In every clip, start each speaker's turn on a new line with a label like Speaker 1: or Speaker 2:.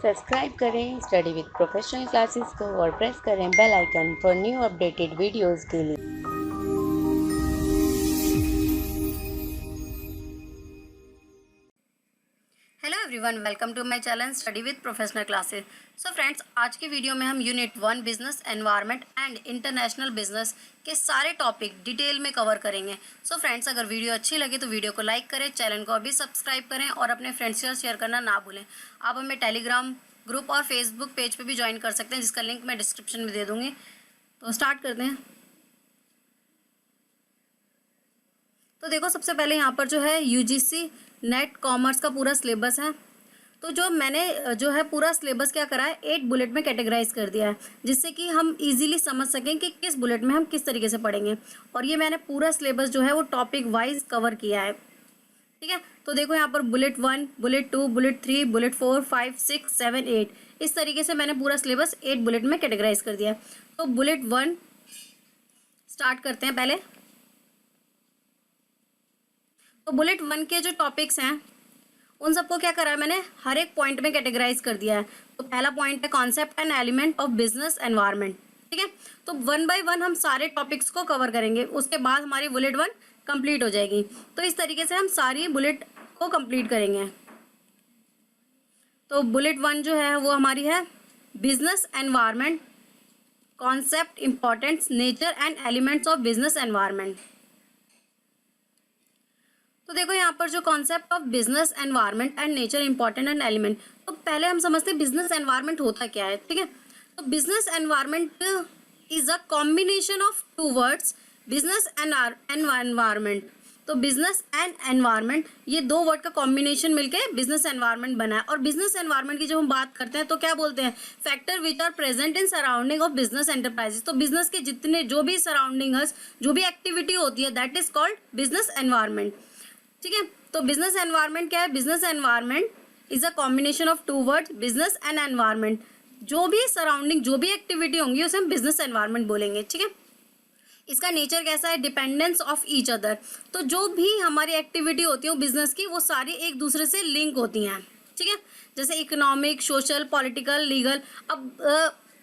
Speaker 1: Subscribe करें study with professional classes को और प्रेस करें bell icon for new updated videos के लिए।
Speaker 2: Hello everyone, welcome to my channel study with professional classes. So friends, आज की वीडियो में हम unit 1 business environment and international business के सारे टॉपिक डिटेल में कवर करेंगे। सो फ्रेंड्स, अगर वीडियो अच्छी लगे तो वीडियो को लाइक करें, चैनल को अभी सब्सक्राइब करें और अपने फ्रेंड्स के साथ शेयर करना ना भूलें। आप हमें टेलीग्राम ग्रुप और फेसबुक पेज पर भी ज्वाइन कर सकते हैं, जिसका लिंक मैं डिस्क्रिप्शन में दे दूँगी। तो स्टार्ट करते हैं। तो देखो, सबसे पहले यहाँ पर जो है यूजीसी नेट कॉमर्स का पूरा सिलेबस है। तो जो मैंने जो है पूरा सिलेबस क्या करा है, 8 बुलेट में कैटेगराइज कर दिया है, जिससे कि हम इजीली समझ सकें कि किस बुलेट में हम किस तरीके से पढ़ेंगे। और ये मैंने पूरा सिलेबस जो है वो टॉपिक वाइज कवर किया है, ठीक है। तो देखो यहाँ पर बुलेट 1, बुलेट 2, बुलेट 3, बुलेट 4, 5, 6, 7, 8 इस तरीके से मैंने पूरा सिलेबस 8 बुलेट में कैटेगराइज कर दिया है। तो बुलेट 1 स्टार्ट करते हैं पहले। तो बुलेट 1 के जो टॉपिक्स हैं उन सबको क्या करा है मैंने, हर एक पॉइंट में कैटेगराइज कर दिया है। तो पहला पॉइंट है concept and element of business environment, ठीक है। तो 1 बाय 1 हम सारे टॉपिक्स को कवर करेंगे, उसके बाद हमारी बुलेट 1 कंप्लीट हो जाएगी। तो इस तरीके से हम सारी बुलेट को कंप्लीट करेंगे। तो बुलेट 1 जो है वो हमारी है business environment, concept, importance, nature and elements of business environment. तो देखो यहाँ पर जो concept of business environment and nature, important and element. तो पहले हम समझते हैं बिजनेस एनवायरनमेंट होता क्या है, ठीक है। तो business environment is a combination of 2 words, business and environment. तो बिजनेस एंड एनवायरनमेंट, ये 2 वर्ड का कॉम्बिनेशन मिलकर बिजनेस एनवायरनमेंट बना है। और बिजनेस एनवायरनमेंट की जब हम बात करते हैं तो क्या बोलते हैं, factor which are present in surrounding of business enterprises. तो बिजनेस के जितने जो भी सराउंडिंग जो भी एक्टिविटी होती है, that is called business environment, ठीक है। तो बिजनेस एनवायरनमेंट क्या है, business environment is a combination of 2 words, business and environment. जो भी सराउंडिंग जो भी एक्टिविटी होंगी उसे हम बिजनेस एनवायरनमेंट बोलेंगे, ठीक है। इसका नेचर कैसा है, डिपेंडेंस ऑफ ईच अदर। तो जो भी हमारी एक्टिविटी होती है वो बिजनेस की, वो सारी एक दूसरे से लिंक होती हैं, ठीक है। जैसे इकोनॉमिक, सोशल, पॉलिटिकल, लीगल। अब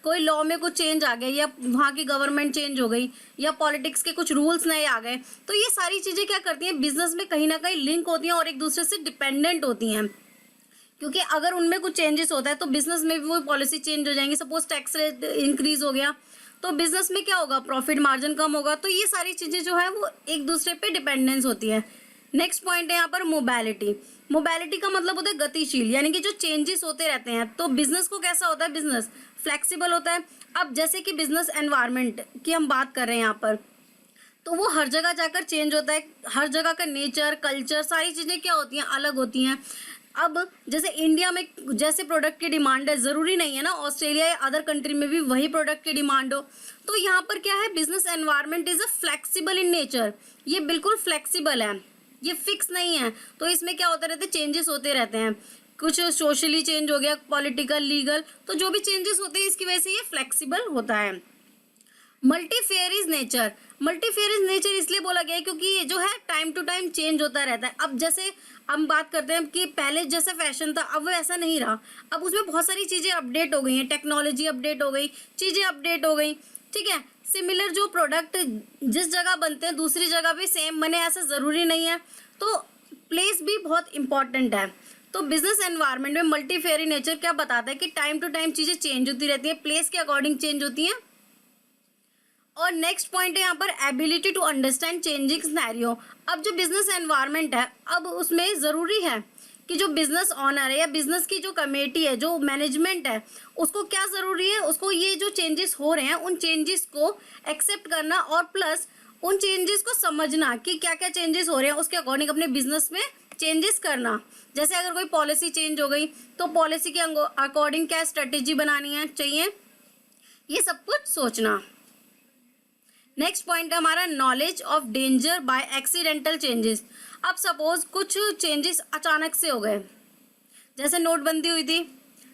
Speaker 2: कोई लॉ में कुछ चेंज आ गया, या वहाँ की गवर्नमेंट चेंज हो गई, या पॉलिटिक्स के कुछ रूल्स नए आ गए, तो ये सारी चीज़ें क्या करती हैं, बिजनेस में कहीं ना कहीं लिंक होती हैं और एक दूसरे से डिपेंडेंट होती हैं। क्योंकि अगर उनमें कुछ चेंजेस होता है तो बिजनेस में भी वो पॉलिसी चेंज हो जाएंगी। सपोज टैक्स रेट इंक्रीज हो गया तो बिजनेस में क्या होगा, प्रॉफिट मार्जिन कम होगा। तो ये सारी चीज़ें जो है वो एक दूसरे पे डिपेंडेंस होती है। नेक्स्ट पॉइंट है यहाँ पर मोबालिटी। मोबालिटी का मतलब होता है गतिशील, यानी कि जो चेंजेस होते रहते हैं। तो बिजनेस को कैसा होता है, बिजनेस फ्लेक्सिबल होता है। अब जैसे कि बिजनेस एनवायरनमेंट की हम बात कर रहे हैं यहाँ पर, तो वो हर जगह जाकर चेंज होता है। हर जगह का नेचर, कल्चर, सारी चीज़ें क्या होती हैं, अलग होती हैं। अब जैसे इंडिया में जैसे प्रोडक्ट की डिमांड है, ज़रूरी नहीं है ना ऑस्ट्रेलिया या अदर कंट्री में भी वही प्रोडक्ट की डिमांड हो। तो यहाँ पर क्या है, business environment is a flexible in nature. ये बिल्कुल फ्लेक्सिबल है, ये फिक्स नहीं है। तो इसमें क्या होते रहते हैं, चेंजेस होते रहते हैं। कुछ सोशली चेंज हो गया, पॉलिटिकल, लीगल, तो जो भी चेंजेस होते हैं इसकी वजह से ये फ्लेक्सिबल होता है। मल्टीफेयरिज नेचर। मल्टीफेयरिज नेचर इसलिए बोला गया है क्योंकि ये जो है टाइम टू टाइम चेंज होता रहता है। अब जैसे हम बात करते हैं कि पहले जैसे फैशन था अब वो ऐसा नहीं रहा। अब उसमें बहुत सारी चीज़ें अपडेट हो गई हैं, टेक्नोलॉजी अपडेट हो गई, चीज़ें अपडेट हो गई, ठीक है। सिमिलर जो प्रोडक्ट जिस जगह बनते हैं दूसरी जगह भी सेम बने, ऐसा ज़रूरी नहीं है। तो प्लेस भी बहुत इंपॉर्टेंट है। तो बिजनेस एनवायरनमेंट में मल्टीफेयरी नेचर क्या बताता है कि टाइम टू टाइम चीज़ें चेंज होती रहती हैं, प्लेस के अकॉर्डिंग चेंज होती हैं। और नेक्स्ट पॉइंट है यहाँ पर ability to understand changing scenario. अब जो बिजनेस एनवायरनमेंट है, अब उसमें ज़रूरी है कि जो बिजनेस ऑनर है या बिजनेस की जो कमेटी है, जो मैनेजमेंट है, उसको क्या ज़रूरी है, उसको ये जो चेंजेस हो रहे हैं उन चेंजेस को एक्सेप्ट करना और प्लस उन चेंजेस को समझना कि क्या क्या चेंजेस हो रहे हैं, उसके अकॉर्डिंग अपने बिजनेस में चेंजेस करना। जैसे अगर कोई पॉलिसी चेंज हो गई तो पॉलिसी के अकॉर्डिंग क्या स्ट्रेटेजी बनानी है चाहिए, ये सब कुछ सोचना। नेक्स्ट पॉइंट है हमारा knowledge of danger by accidental changes. अब सपोज कुछ चेंजेस अचानक से हो गए, जैसे नोटबंदी हुई थी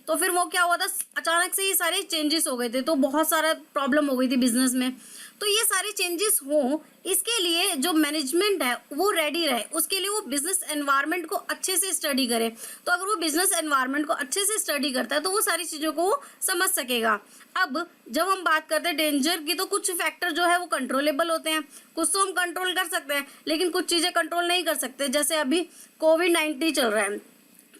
Speaker 2: तो फिर वो क्या हुआ था, अचानक से ये सारे चेंजेस हो गए थे, तो बहुत सारा प्रॉब्लम हो गई थी बिजनेस में। तो ये सारे चेंजेस हों, इसके लिए जो मैनेजमेंट है वो रेडी रहे, उसके लिए वो बिजनेस एनवायरनमेंट को अच्छे से स्टडी करे। तो अगर वो बिजनेस एनवायरनमेंट को अच्छे से स्टडी करता है तो वो सारी चीज़ों को वो समझ सकेगा। अब जब हम बात करते हैं डेंजर की, तो कुछ फैक्टर जो है वो कंट्रोलेबल होते हैं, कुछ तो हम कंट्रोल कर सकते हैं लेकिन कुछ चीज़ें कंट्रोल नहीं कर सकते। जैसे अभी कोविड-19 चल रहा है,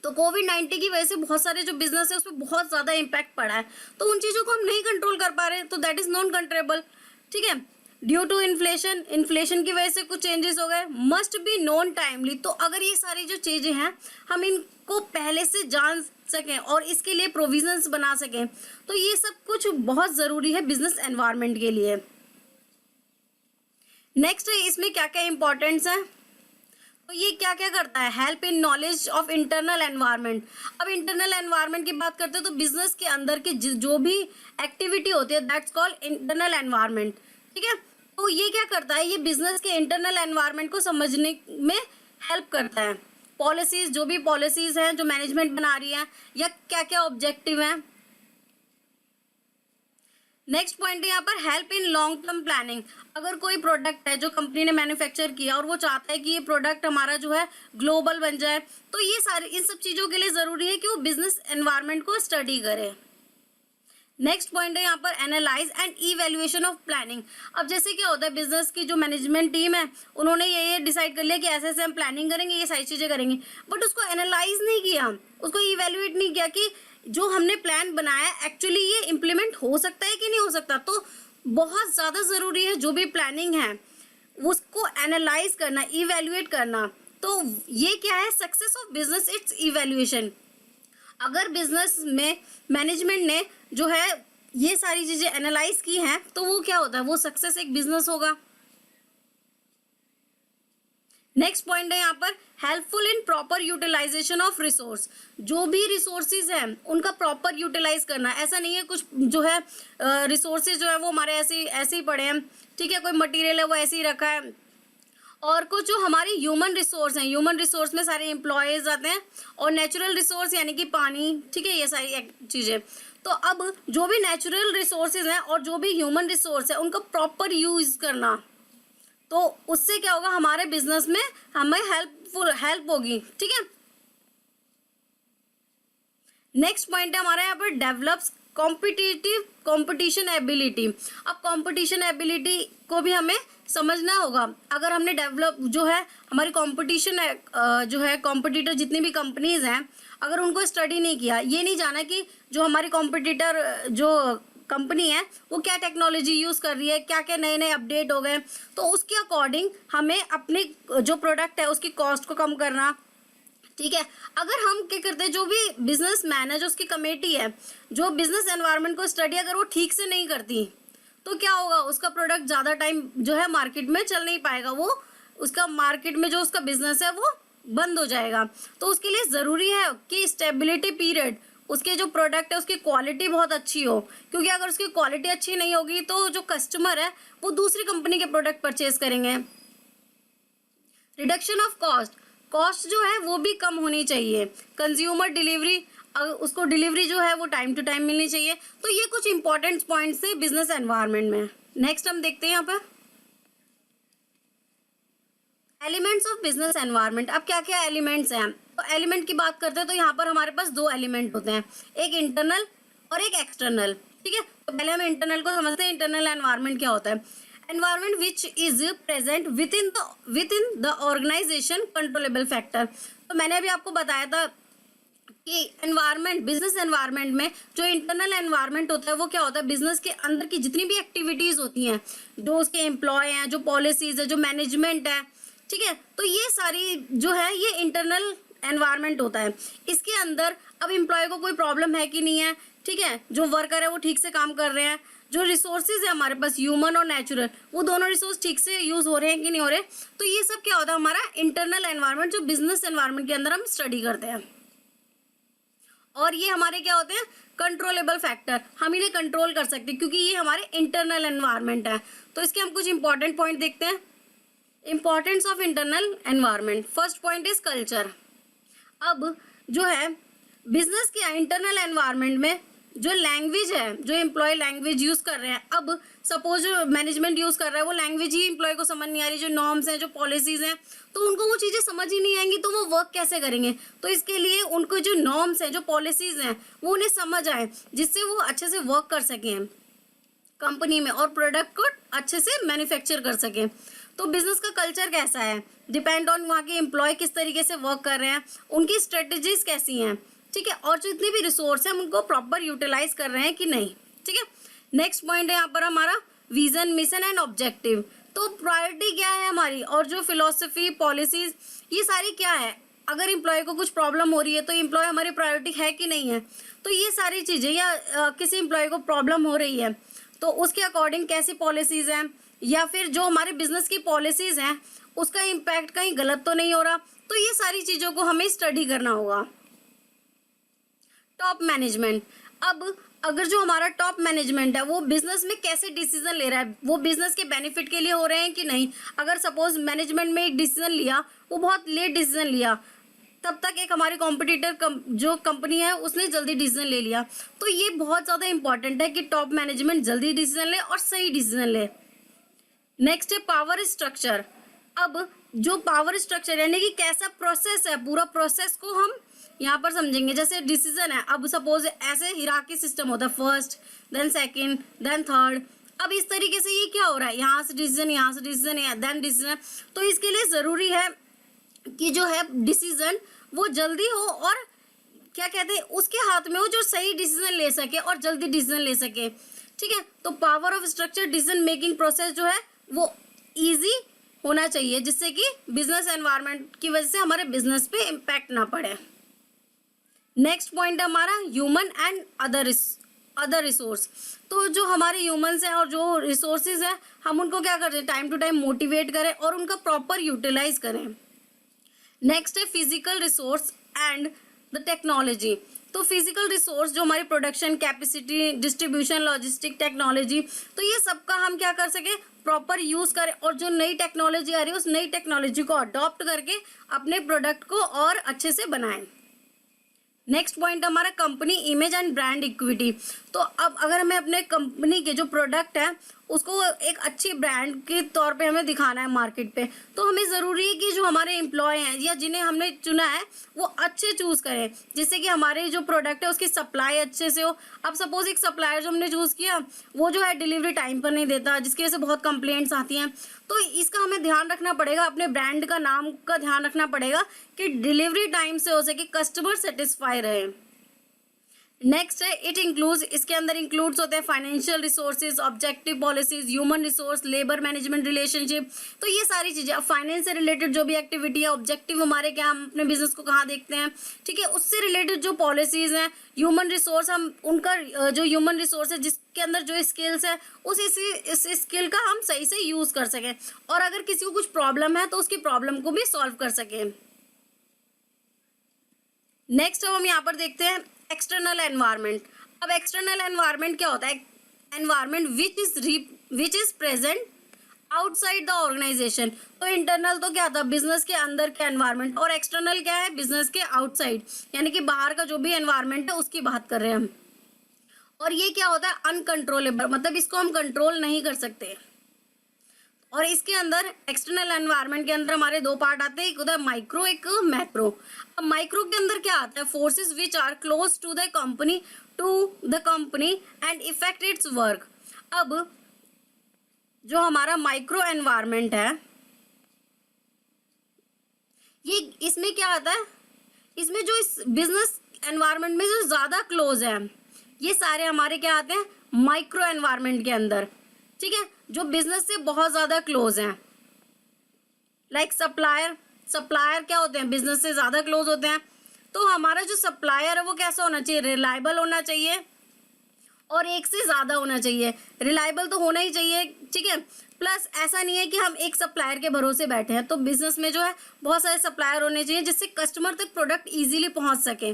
Speaker 2: तो कोविड-19 की वजह से बहुत सारे जो बिजनेस है उसमें बहुत ज़्यादा इम्पैक्ट पड़ा है, तो उन चीज़ों को हम नहीं कंट्रोल कर पा रहे, तो दैट इज़ नॉन कंट्रोलेबल। ठीक है, ड्यू टू इन्फ्लेशन की वजह से कुछ चेंजेस हो गए, मस्ट बी नोन टाइमली। तो अगर ये सारी जो चीज़ें हैं हम इनको पहले से जान सकें और इसके लिए प्रोविजंस बना सकें, तो ये सब कुछ बहुत ज़रूरी है बिजनेस एनवायरनमेंट के लिए। नेक्स्ट इसमें क्या क्या इंपॉर्टेंट्स है, तो ये क्या क्या करता है, help in knowledge of internal environment. अब इंटरनल एनवायरनमेंट की बात करते हैं तो बिजनेस के अंदर की जो भी एक्टिविटी होती है दैट्स कॉल्ड इंटरनल एनवायरनमेंट। ठीक है, तो ये क्या करता है, ये बिजनेस के इंटरनल एनवायरनमेंट को समझने में हेल्प करता है। पॉलिसीज, जो भी पॉलिसीज हैं जो मैनेजमेंट बना रही है, या क्या क्या ऑब्जेक्टिव हैं। नेक्स्ट पॉइंट है यहाँ पर help in long term planning. अगर कोई प्रोडक्ट है जो कंपनी ने मैन्युफैक्चर किया और वो चाहता है कि ये प्रोडक्ट हमारा जो है ग्लोबल बन जाए, तो ये सारे इन सब चीज़ों के लिए ज़रूरी है कि वो बिजनेस एनवायरनमेंट को स्टडी करे। नेक्स्ट पॉइंट है यहाँ पर analyse and evaluation of planning. अब जैसे क्या होता है, बिजनेस की जो मैनेजमेंट टीम है उन्होंने ये डिसाइड कर लिया कि ऐसे ऐसे हम प्लानिंग करेंगे, ये सारी चीज़ें करेंगे, बट उसको एनालाइज नहीं किया, उसको इवैल्यूएट नहीं किया कि जो हमने प्लान बनाया एक्चुअली ये इम्प्लीमेंट हो सकता है कि नहीं हो सकता। तो बहुत ज़्यादा ज़रूरी है जो भी प्लानिंग है उसको एनालाइज करना, इवैल्यूएट करना। तो ये क्या है, success of business it's evaluation. अगर बिजनेस में मैनेजमेंट ने जो है ये सारी चीज़ें एनालाइज की हैं तो वो क्या होता है, वो सक्सेस एक बिजनेस होगा। नेक्स्ट पॉइंट है यहाँ पर helpful in proper utilisation of resource. जो भी रिसोर्सेज हैं उनका प्रॉपर यूटिलाइज करना। ऐसा नहीं है कुछ जो है रिसोर्सेज जो है वो हमारे ऐसे ही पड़े हैं, ठीक है, कोई मटेरियल है वो ऐसे ही रखा है, और कुछ जो हमारी ह्यूमन रिसोर्स हैं, ह्यूमन रिसोर्स में सारे एम्प्लॉयज़ आते हैं, और नेचुरल रिसोर्स यानी कि पानी, ठीक है, ये सारी चीज़ें। तो अब जो भी नेचुरल रिसोर्सेज हैं और जो भी ह्यूमन रिसोर्स है उनका प्रॉपर यूज़ करना, तो उससे क्या होगा, हमारे बिजनेस में हमें हेल्प होगी। ठीक है, नेक्स्ट पॉइंट है हमारा यहाँ पर डेवलप्स कंपटीशन एबिलिटी। अब कंपटीशन एबिलिटी को भी हमें समझना होगा। अगर हमने डेवलप जो है हमारी कंपटीशन जो है कॉम्पिटिटर जितनी भी कंपनीज हैं, अगर उनको स्टडी नहीं किया, ये नहीं जाना कि जो हमारी कॉम्पिटिटर जो कंपनी है वो क्या टेक्नोलॉजी यूज़ कर रही है, क्या क्या नए नए अपडेट हो गए, तो उसके अकॉर्डिंग हमें अपने जो प्रोडक्ट है उसकी कॉस्ट को कम करना। ठीक है, अगर हम क्या करते हैं, जो भी बिजनेस मैन है, जो उसकी कमेटी है, जो बिजनेस एनवायरनमेंट को स्टडी अगर वो ठीक से नहीं करती तो क्या होगा, उसका प्रोडक्ट ज़्यादा टाइम जो है मार्केट में चल नहीं पाएगा, वो उसका मार्केट में जो उसका बिजनेस है वो बंद हो जाएगा। तो उसके लिए ज़रूरी है कि स्टेबिलिटी पीरियड, उसके जो प्रोडक्ट है उसकी क्वालिटी बहुत अच्छी हो, क्योंकि अगर उसकी क्वालिटी अच्छी नहीं होगी तो जो कस्टमर है वो दूसरी कंपनी के प्रोडक्ट परचेज करेंगे। रिडक्शन ऑफ कॉस्ट जो है वो भी कम होनी चाहिए। कंज्यूमर डिलीवरी, उसको डिलीवरी जो है वो टाइम टू टाइम मिलनी चाहिए। तो ये कुछ इंपॉर्टेंट पॉइंट्स हैं बिजनेस एनवायरनमेंट में। नेक्स्ट हम देखते हैं यहाँ पर एलिमेंट्स ऑफ बिजनेस एनवायरनमेंट। अब क्या क्या एलिमेंट्स हैं, तो एलिमेंट की बात करते हैं तो यहाँ पर हमारे पास दो एलिमेंट होते हैं, एक इंटरनल और एक एक्सटर्नल। ठीक है, तो पहले हम इंटरनल को समझते हैं। इंटरनल एनवायरनमेंट क्या होता है, environment which is present within the organisation controllable factor. तो मैंने अभी आपको बताया था कि एनवायरनमेंट, बिजनेस एनवायरनमेंट में जो इंटरनल एनवायरनमेंट होता है वो क्या होता है, बिजनेस के अंदर की जितनी भी एक्टिविटीज़ होती हैं, जो उसके एम्प्लॉय हैं, जो पॉलिसीज़ है, जो मैनेजमेंट है, ठीक है, तो ये सारी जो है ये इंटरनल एनवायरनमेंट होता है। इसके अंदर अब एम्प्लॉय को कोई प्रॉब्लम है कि नहीं है, ठीक है, जो वर्कर है वो ठीक से काम कर रहे हैं, जो रिसोर्सेज है हमारे पास ह्यूमन और नेचुरल, वो दोनों रिसोर्स ठीक से यूज़ हो रहे हैं कि नहीं हो रहे। तो ये सब क्या होता है, हमारा इंटरनल एनवायरनमेंट जो बिजनेस एनवायरनमेंट के अंदर हम स्टडी करते हैं। और ये हमारे क्या होते हैं, कंट्रोलेबल फैक्टर, हम इन्हें कंट्रोल कर सकते हैं क्योंकि ये हमारे इंटरनल एनवायरनमेंट है। तो इसके हम कुछ इंपॉर्टेंट पॉइंट देखते हैं। Importance of internal environment, first point is culture. अब जो है बिजनेस के इंटरनल एनवायरनमेंट में जो लैंग्वेज है, जो एम्प्लॉय लैंग्वेज यूज कर रहे हैं, अब सपोज जो मैनेजमेंट यूज कर रहा है वो लैंग्वेज ही एम्प्लॉय को समझ नहीं आ रही, जो नॉर्म्स हैं, जो पॉलिसीज हैं, तो उनको वो चीजें समझ ही नहीं आएंगी, तो वो वर्क कैसे करेंगे। तो इसके लिए उनको जो नॉर्म्स हैं, जो पॉलिसीज हैं, वो उन्हें समझ आए, जिससे वो अच्छे से वर्क कर सकें कंपनी में और प्रोडक्ट को अच्छे से मैन्युफैक्चर कर सकें। तो बिजनेस का कल्चर कैसा है, डिपेंड ऑन वहाँ के एम्प्लॉय किस तरीके से वर्क कर रहे हैं, उनकी स्ट्रेटजीज कैसी हैं, ठीक है, और जितने भी रिसोर्स हैं उनको प्रॉपर यूटिलाइज कर रहे हैं कि नहीं, ठीक है। नेक्स्ट पॉइंट है यहाँ पर हमारा विजन, मिशन एंड ऑब्जेक्टिव। तो प्रायोरिटी क्या है हमारी, और जो फिलोसफी, पॉलिसीज, ये सारी क्या है। अगर एम्प्लॉय को कुछ प्रॉब्लम हो रही है तो एम्प्लॉय हमारी प्रायोरिटी है कि नहीं है। तो ये सारी चीज़ें, या किसी एम्प्लॉय को प्रॉब्लम हो रही है तो उसके अकॉर्डिंग कैसी पॉलिसीज हैं, या फिर जो हमारे बिजनेस की पॉलिसीज हैं उसका इम्पैक्ट कहीं गलत तो नहीं हो रहा। तो ये सारी चीज़ों को हमें स्टडी करना होगा। टॉप मैनेजमेंट, अब अगर जो हमारा टॉप मैनेजमेंट है वो बिजनेस में कैसे डिसीजन ले रहा है, वो बिजनेस के बेनिफिट के लिए हो रहे हैं कि नहीं। अगर सपोज मैनेजमेंट में एक डिसीजन लिया, वो बहुत लेट डिसीजन लिया, तब तक एक हमारी कॉम्पिटिटर जो कंपनी है उसने जल्दी डिसीजन ले लिया, तो ये बहुत ज़्यादा इंपॉर्टेंट है कि टॉप मैनेजमेंट जल्दी डिसीजन ले और सही डिसीजन ले। नेक्स्ट है पावर स्ट्रक्चर। अब जो पावर स्ट्रक्चर यानी कि कैसा प्रोसेस है, पूरा प्रोसेस को हम यहाँ पर समझेंगे। जैसे डिसीजन है, अब सपोज ऐसे हिरार्की सिस्टम होता है, first then second then third. अब इस तरीके से ये क्या हो रहा है, यहाँ से डिसीजन, यहाँ से डिसीजन, देन डिसीजन। तो इसके लिए ज़रूरी है कि जो है डिसीजन वो जल्दी हो और क्या कहते हैं उसके हाथ में हो, जो सही डिसीजन ले सके और जल्दी डिसीजन ले सके, ठीक है। तो power of structure decision making process जो है वो इजी होना चाहिए, जिससे कि बिजनेस एनवायरनमेंट की वजह से हमारे बिजनेस पे इम्पैक्ट ना पड़े। नेक्स्ट पॉइंट है हमारा ह्यूमन एंड अदर रिसोर्स। तो जो हमारे ह्यूमंस हैं और जो रिसोर्सेज हैं, हम उनको क्या करें, टाइम टू टाइम मोटिवेट करें और उनका प्रॉपर यूटिलाइज करें। नेक्स्ट है physical resource and the technology. तो फिजिकल रिसोर्स जो हमारी production capacity, distribution, logistic, technology, तो ये सबका हम क्या कर सके, प्रॉपर यूज करें और जो नई टेक्नोलॉजी आ रही है उस नई टेक्नोलॉजी को अडॉप्ट करके अपने प्रोडक्ट को और अच्छे से बनाएं। नेक्स्ट पॉइंट हमारा company image and brand equity. तो अब अगर हमें अपने कंपनी के जो प्रोडक्ट है उसको एक अच्छी ब्रांड के तौर पे हमें दिखाना है मार्केट पे, तो हमें ज़रूरी है कि जो हमारे एम्प्लॉय हैं या जिन्हें हमने चुना है वो अच्छे चूज़ करें, जिससे कि हमारे जो प्रोडक्ट है उसकी सप्लाई अच्छे से हो। अब सपोज एक सप्लायर जो हमने चूज़ किया वो जो है डिलीवरी टाइम पर नहीं देता, जिसकी वजह से बहुत कंप्लेंट्स आती हैं। तो इसका हमें ध्यान रखना पड़ेगा, अपने ब्रांड का नाम का ध्यान रखना पड़ेगा कि डिलीवरी टाइम से हो सके, कस्टमर सेटिस्फाई रहे। नेक्स्ट है इट इंक्लूड्स, इसके अंदर इंक्लूड्स होते हैं financial resources, objective policies, human resource, labour management, relationship. तो ये सारी चीज़ें, अब फाइनेंस से रिलेटेड जो भी एक्टिविटी है, ऑब्जेक्टिव हमारे क्या, हम अपने बिजनेस को कहाँ देखते हैं, ठीक है, उससे रिलेटेड जो पॉलिसीज हैं। ह्यूमन रिसोर्स, हम उनका जो ह्यूमन रिसोर्स है जिसके अंदर जो स्किल्स है इस स्किल का हम सही से यूज़ कर सकें, और अगर किसी को कुछ प्रॉब्लम है तो उसकी प्रॉब्लम को भी सॉल्व कर सकें। नेक्स्ट अब हम यहाँ पर देखते हैं एक्सटर्नल एनवायरनमेंट। अब एक्सटर्नल एनवायरनमेंट क्या होता है, environment which is present outside the organisation. तो इंटरनल तो क्या था, बिजनेस के अंदर का एनवायरनमेंट, और एक्सटर्नल क्या है, बिजनेस के आउटसाइड, यानी कि बाहर का जो भी एनवायरनमेंट है उसकी बात कर रहे हैं हम। और ये क्या होता है, अनकंट्रोलेबल, मतलब इसको हम कंट्रोल नहीं कर सकते। और इसके अंदर एक्सटर्नल एनवायरनमेंट के अंदर हमारे दो पार्ट आते हैं, एक होता है माइक्रो, एक मैक्रो। अब माइक्रो के अंदर क्या आता है, forces which are close to the company and effect its work. अब जो हमारा माइक्रो एनवायरनमेंट है ये, इसमें क्या आता है, इसमें जो इस बिजनेस एनवायरनमेंट में जो ज्यादा क्लोज है ये सारे हमारे क्या आते हैं, माइक्रो एनवायरनमेंट के अंदर, ठीक है, जो बिजनेस से बहुत ज्यादा क्लोज हैं। लाइक सप्लायर क्या होते हैं, बिजनेस से ज्यादा क्लोज होते हैं। तो हमारा जो सप्लायर है वो कैसा होना चाहिए, रिलायबल होना चाहिए और एक से ज्यादा होना चाहिए। रिलायबल तो होना ही चाहिए, ठीक है, प्लस ऐसा नहीं है कि हम एक सप्लायर के भरोसे बैठे हैं। तो बिजनेस में जो है बहुत सारे सप्लायर होने चाहिए जिससे कस्टमर तक प्रोडक्ट इजीली पहुंच सके,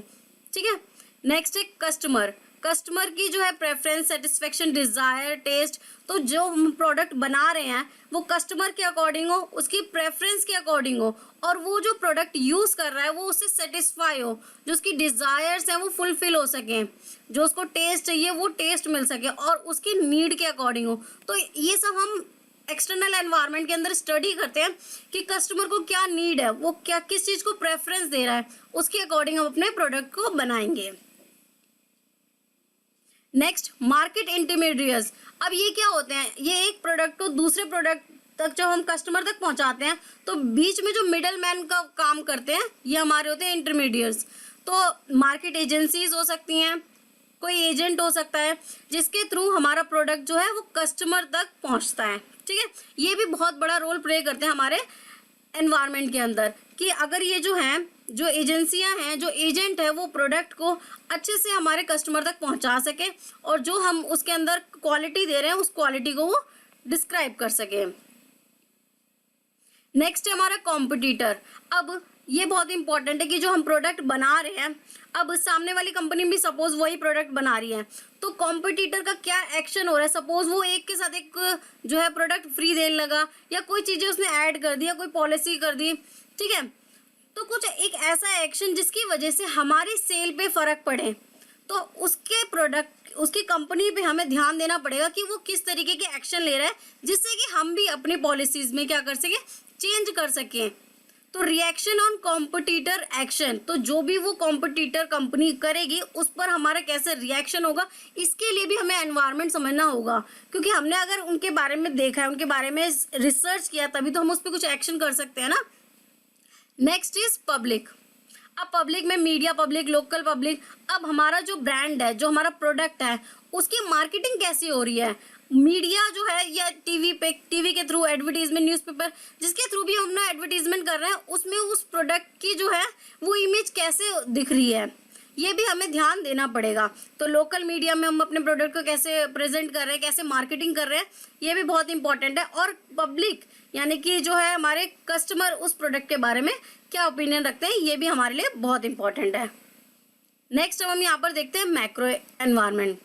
Speaker 2: ठीक है। नेक्स्ट है कस्टमर। कस्टमर की जो है प्रेफरेंस, सेटिस्फेक्शन, डिजायर, टेस्ट, तो जो हम प्रोडक्ट बना रहे हैं वो कस्टमर के अकॉर्डिंग हो, उसकी प्रेफरेंस के अकॉर्डिंग हो, और वो जो प्रोडक्ट यूज कर रहा है वो उससे सेटिस्फाई हो, जो उसकी डिजायर्स हैं वो फुलफिल हो सके, जो उसको टेस्ट चाहिए वो टेस्ट मिल सके और उसकी नीड के अकॉर्डिंग हो। तो ये सब हम एक्सटर्नल एनवायरनमेंट के अंदर स्टडी करते हैं कि कस्टमर को क्या नीड है, वो क्या किस चीज को प्रेफरेंस दे रहा है, उसके अकॉर्डिंग हम अपने प्रोडक्ट को बनाएंगे। Next, market intermediates. अब ये क्या होते हैं, ये एक प्रोडक्ट को दूसरे प्रोडक्ट तक जब हम कस्टमर तक पहुंचाते हैं तो बीच में जो मिडल मैन का काम करते हैं ये हमारे होते हैं इंटरमीडिएट्स। तो मार्केट एजेंसीज हो सकती हैं, कोई एजेंट हो सकता है जिसके थ्रू हमारा प्रोडक्ट जो है वो कस्टमर तक पहुंचता है। ठीक है, ये भी बहुत बड़ा रोल प्ले करते हैं हमारे एनवायरनमेंट के अंदर कि अगर ये जो हैं, जो एजेंसियां हैं, जो एजेंट है, वो प्रोडक्ट को अच्छे से हमारे कस्टमर तक पहुंचा सके और जो हम उसके अंदर क्वालिटी दे रहे हैं उस क्वालिटी को वो डिस्क्राइब कर सके। नेक्स्ट है हमारा कॉम्पिटिटर। अब ये बहुत इंपॉर्टेंट है कि जो हम प्रोडक्ट बना रहे हैं, अब सामने वाली कंपनी भी सपोज वही प्रोडक्ट बना रही है तो कॉम्पिटिटर का क्या एक्शन हो रहा है। सपोज वो एक के साथ एक जो है प्रोडक्ट फ्री देने लगा या कोई चीजें उसने ऐड कर दी या कोई पॉलिसी कर दी, ठीक है, तो कुछ एक ऐसा एक्शन जिसकी वजह से हमारी सेल पे फर्क पड़े, तो उसके प्रोडक्ट, उसकी कंपनी पे हमें ध्यान देना पड़ेगा कि वो किस तरीके के एक्शन ले रहा है जिससे कि हम भी अपनी पॉलिसीज में क्या कर सके, चेंज कर सकें। तो रिएक्शन ऑन कॉम्पिटिटर एक्शन, तो जो भी वो कॉम्पिटिटर कंपनी करेगी उस पर हमारा कैसे रिएक्शन होगा, इसके लिए भी हमें एनवायरनमेंट समझना होगा, क्योंकि हमने अगर उनके बारे में देखा है, उनके बारे में रिसर्च किया, तभी तो हम उस पर कुछ एक्शन कर सकते हैं ना। Next is public. अब पब्लिक में मीडिया पब्लिक, लोकल पब्लिक। अब हमारा जो ब्रांड है, जो हमारा प्रोडक्ट है, उसकी मार्केटिंग कैसी हो रही है, मीडिया जो है या टीवी पे, टीवी के थ्रू एडवर्टीजमेंट, न्यूज़पेपर, जिसके थ्रू भी हम ना एडवर्टीजमेंट कर रहे हैं उसमें उस प्रोडक्ट की जो है वो इमेज कैसे दिख रही है, ये भी हमें ध्यान देना पड़ेगा। तो लोकल मीडिया में हम अपने प्रोडक्ट को कैसे प्रेजेंट कर रहे हैं, कैसे मार्केटिंग कर रहे हैं, ये भी बहुत इंपॉर्टेंट है। और पब्लिक यानी कि जो है हमारे कस्टमर उस प्रोडक्ट के बारे में क्या ओपिनियन रखते हैं, ये भी हमारे लिए बहुत इंपॉर्टेंट है। नेक्स्ट हम यहाँ पर देखते हैं macro environment.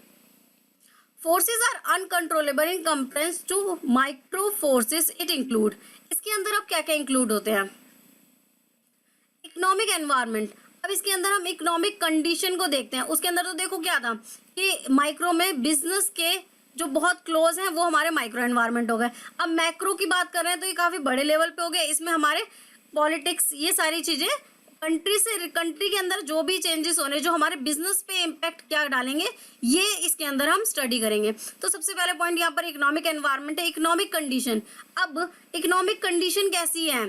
Speaker 2: Forces are uncontrollable in comparison to micro forces it include. इसके अंदर अब क्या क्या इंक्लूड होते हैं, इकोनॉमिक एनवायरनमेंट। अब इसके अंदर हम इकोनॉमिक कंडीशन को देखते हैं। उसके अंदर तो देखो क्या था कि माइक्रो में बिजनेस के जो बहुत क्लोज हैं वो हमारे माइक्रो एनवायरनमेंट हो गए। अब मैक्रो की बात कर रहे हैं तो ये काफी बड़े लेवल पे हो गए, इसमें हमारे पॉलिटिक्स, ये सारी चीजें कंट्री से, कंट्री के अंदर जो भी चेंजेस हो रहे हैं, जो हमारे बिजनेस पे इम्पैक्ट क्या डालेंगे, ये इसके अंदर हम स्टडी करेंगे। तो सबसे पहले पॉइंट यहाँ पर इकोनॉमिक एनवायरनमेंट है। इकोनॉमिक कंडीशन, अब इकोनॉमिक कंडीशन कैसी है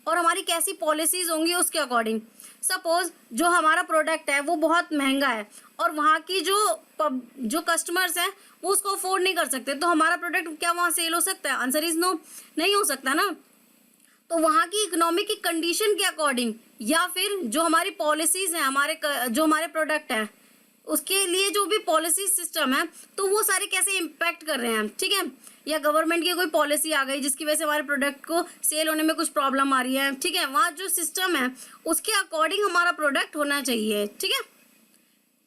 Speaker 2: और हमारी कैसी पॉलिसीज होंगी उसके अकॉर्डिंग। सपोज जो हमारा प्रोडक्ट है वो बहुत महंगा है और वहाँ की जो कस्टमर्स हैं वो उसको अफोर्ड नहीं कर सकते, तो हमारा प्रोडक्ट क्या वहाँ सेल हो सकता है? आंसर इज नो, नहीं हो सकता ना। तो वहाँ की इकोनॉमिक की कंडीशन के अकॉर्डिंग या फिर जो हमारी पॉलिसीज हैं, जो हमारे प्रोडक्ट है उसके लिए जो भी पॉलिसी सिस्टम है, तो वो सारे कैसे इम्पैक्ट कर रहे हैं, ठीक है। या गवर्नमेंट की कोई पॉलिसी आ गई जिसकी वजह से हमारे प्रोडक्ट को सेल होने में कुछ प्रॉब्लम आ रही है, ठीक है, वहाँ जो सिस्टम है उसके अकॉर्डिंग हमारा प्रोडक्ट होना चाहिए, ठीक है।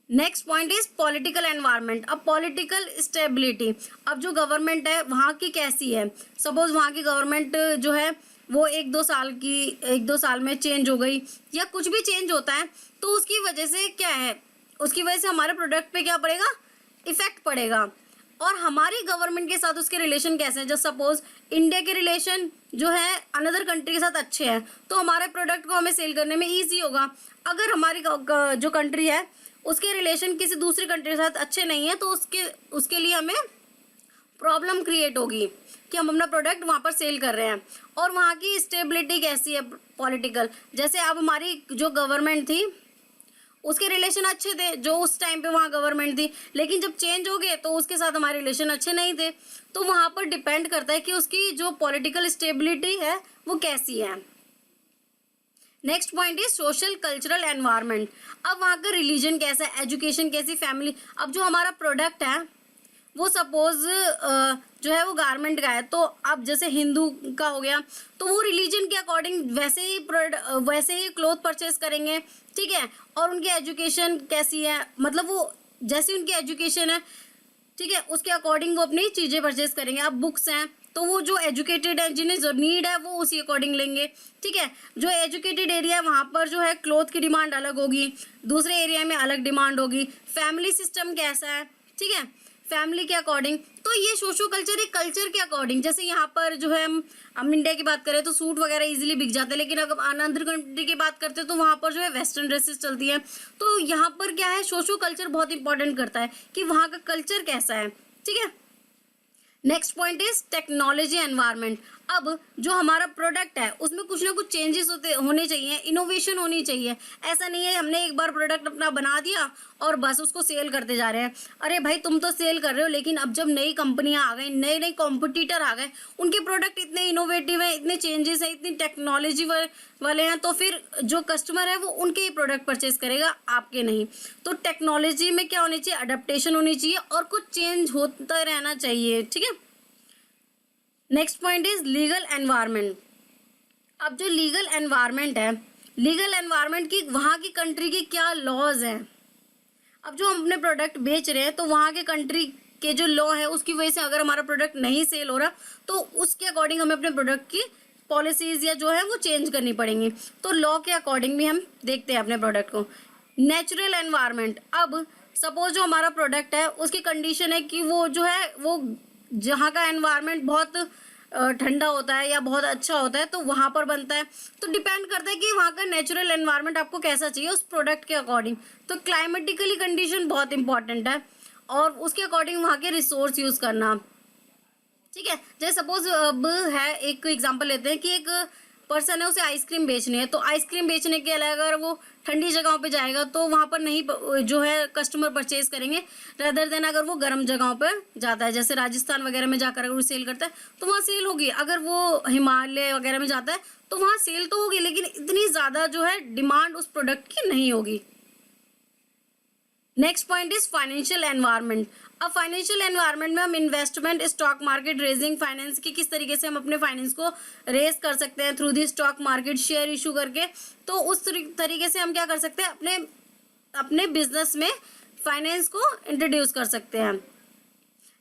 Speaker 2: Next point is political environment. अब पॉलिटिकल स्टेबिलिटी, अब जो गवर्नमेंट है वहाँ की कैसी है। सपोज वहाँ की गवर्नमेंट जो है वो एक दो साल में चेंज हो गई या कुछ भी चेंज होता है, तो उसकी वजह से क्या है, उसकी वजह से हमारे प्रोडक्ट पे क्या पड़ेगा, इफेक्ट पड़ेगा। और हमारी गवर्नमेंट के साथ उसके रिलेशन कैसे हैं। जब सपोज इंडिया के रिलेशन जो है अनदर कंट्री के साथ अच्छे हैं तो हमारे प्रोडक्ट को हमें सेल करने में ईजी होगा। अगर हमारी जो कंट्री है उसके रिलेशन किसी दूसरी कंट्री के साथ अच्छे नहीं है तो उसके लिए हमें प्रॉब्लम क्रिएट होगी कि हम अपना प्रोडक्ट वहाँ पर सेल कर रहे हैं। और वहाँ की स्टेबिलिटी कैसी है पॉलिटिकल, जैसे अब हमारी जो गवर्नमेंट थी उसके रिलेशन अच्छे थे जो उस टाइम पे वहाँ गवर्नमेंट थी, लेकिन जब चेंज हो गए तो उसके साथ हमारे रिलेशन अच्छे नहीं थे। तो वहाँ पर डिपेंड करता है कि उसकी जो पॉलिटिकल स्टेबिलिटी है वो कैसी है। Next point is social cultural environment. अब वहाँ का रिलीजन कैसा है, एजुकेशन कैसी, फैमिली। अब जो हमारा प्रोडक्ट है वो सपोज जो है वो गारमेंट का है, तो अब जैसे हिंदू का हो गया तो वो रिलीजन के अकॉर्डिंग वैसे ही क्लोथ परचेज करेंगे, ठीक है। और उनकी एजुकेशन कैसी है, मतलब वो जैसी उनकी एजुकेशन है, ठीक है, उसके अकॉर्डिंग वो अपनी चीज़ें परचेज करेंगे। अब बुक्स हैं तो वो जो एजुकेटेड है, जिन्हें जो नीड है, वो उसी अकॉर्डिंग लेंगे, ठीक है। जो एजुकेटेड एरिया है वहाँ पर जो है क्लोथ की डिमांड अलग होगी, दूसरे एरिया में अलग डिमांड होगी। फैमिली सिस्टम कैसा है, ठीक है, फैमिली के अकॉर्डिंग। तो ये सोशो कल्चर एक कल्चर के अकॉर्डिंग, जैसे यहाँ पर जो है हम इंडिया की बात करें तो सूट वगैरह इजीली बिक जाते हैं, लेकिन अगर अनदर कंट्री की बात करते हैं तो वहाँ पर जो है वेस्टर्न ड्रेसेस चलती है। तो यहाँ पर क्या है, सोशो कल्चर बहुत इंपॉर्टेंट करता है कि वहाँ का कल्चर कैसा है, ठीक है। Next point is technology environment. अब जो हमारा प्रोडक्ट है उसमें कुछ ना कुछ चेंजेस होने चाहिए, इनोवेशन होनी चाहिए। ऐसा नहीं है हमने एक बार प्रोडक्ट अपना बना दिया और बस उसको सेल करते जा रहे हैं। अरे भाई तुम तो सेल कर रहे हो, लेकिन अब जब नई कंपनियां आ गई, नए नए कॉम्पिटिटर आ गए, उनके प्रोडक्ट इतने इनोवेटिव हैं, इतने चेंजेस हैं, इतनी टेक्नोलॉजी वाले हैं, तो फिर जो कस्टमर है वो उनके ही प्रोडक्ट परचेज करेगा, आपके नहीं। तो टेक्नोलॉजी में क्या होनी चाहिए, अडेप्टेशन होनी चाहिए और कुछ चेंज होता रहना चाहिए, ठीक है। Next point is legal environment. अब जो लीगल एनवायरनमेंट है, लीगल एनवायरनमेंट की वहाँ की कंट्री की क्या लॉज हैं। अब जो हम अपने प्रोडक्ट बेच रहे हैं तो वहाँ के कंट्री के जो लॉ है उसकी वजह से अगर हमारा प्रोडक्ट नहीं सेल हो रहा तो उसके अकॉर्डिंग हमें अपने प्रोडक्ट की पॉलिसीज या जो है वो चेंज करनी पड़ेंगी। तो लॉ के अकॉर्डिंग भी हम देखते हैं अपने प्रोडक्ट को। Natural environment. अब सपोज जो हमारा प्रोडक्ट है उसकी कंडीशन है कि वो जो है वो जहाँ का एनवायरनमेंट बहुत ठंडा होता है या बहुत अच्छा होता है तो वहाँ पर बनता है। तो डिपेंड करता है कि वहाँ का नेचुरल एनवायरनमेंट आपको कैसा चाहिए उस प्रोडक्ट के अकॉर्डिंग। तो क्लाइमेटिकली कंडीशन बहुत इंपॉर्टेंट है और उसके अकॉर्डिंग वहाँ के रिसोर्स यूज़ करना, ठीक है। जैसे सपोज अब है, एक एग्जांपल लेते हैं कि एक पर्सन है, उसे आइसक्रीम बेचनी है, तो आइसक्रीम बेचने के लिए अगर वो ठंडी जगहों पे जाएगा तो वहाँ पर नहीं जो है कस्टमर परचेज करेंगे, रदर देन अगर वो गर्म जगहों पर जाता है, जैसे राजस्थान वगैरह में जाकर अगर वो सेल करता है तो वहाँ सेल होगी। अगर वो हिमालय वगैरह में जाता है तो वहाँ सेल तो होगी, लेकिन इतनी ज़्यादा जो है डिमांड उस प्रोडक्ट की नहीं होगी। Next point is financial environment. अब फाइनेंशियल एनवायरनमेंट में हम investment, stock market, raising finance की किस तरीके से हम अपने फाइनेंस को रेज कर सकते हैं through the stock market, share issue करके। तो उस तरीके से हम क्या कर सकते हैं, अपने बिजनेस में फाइनेंस को इंट्रोड्यूस कर सकते हैं।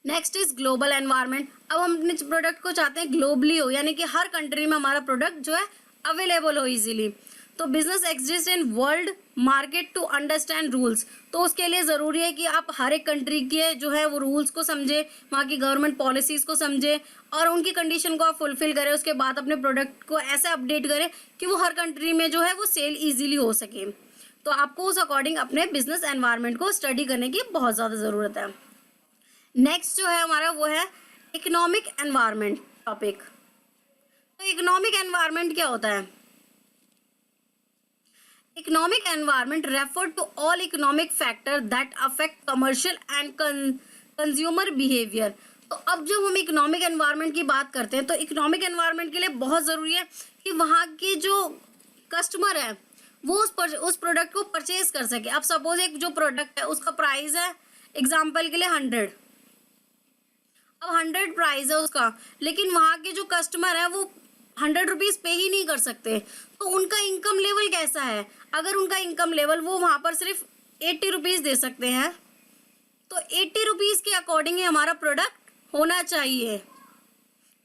Speaker 2: Next is global environment. अब हम अपने प्रोडक्ट को चाहते हैं ग्लोबली हो, यानी कि हर कंट्री में हमारा प्रोडक्ट जो है अवेलेबल हो इजीली। तो business exist in world market to understand rules. तो उसके लिए ज़रूरी है कि आप हर एक कंट्री के जो है वो रूल्स को समझे, वहाँ की गवर्नमेंट पॉलिसीज़ को समझे और उनकी कंडीशन को आप फुलफिल करें। उसके बाद अपने प्रोडक्ट को ऐसे अपडेट करें कि वो हर कंट्री में जो है वो सेल ईजिली हो सके। तो आपको उस अकॉर्डिंग अपने बिजनेस एनवायरनमेंट को स्टडी करने की बहुत ज़्यादा ज़रूरत है। नेक्स्ट जो है हमारा वो है इकोनॉमिक एनवायरनमेंट टॉपिक। तो इकोनॉमिक एनवायरनमेंट क्या होता है? Economic environment refer to all economic factors that affect commercial and consumer behavior। तो अब जब हम इकोनॉमिक एनवायरनमेंट की बात करते हैं तो इकोनॉमिक एनवायरनमेंट के लिए बहुत ज़रूरी है कि वहाँ के जो कस्टमर है वो उस प्रोडक्ट को परचेज कर सके। अब सपोज एक जो प्रोडक्ट है उसका प्राइस है एग्जाम्पल के लिए 100, अब 100 प्राइस है उसका, लेकिन वहाँ के जो कस्टमर है वो 100 रुपीज़ पे ही नहीं कर सकते। तो उनका इनकम लेवल कैसा है? अगर उनका इनकम लेवल वो वहाँ पर सिर्फ 80 रुपीज़ दे सकते हैं तो 80 रुपीज़ के अकॉर्डिंग ही हमारा प्रोडक्ट होना चाहिए,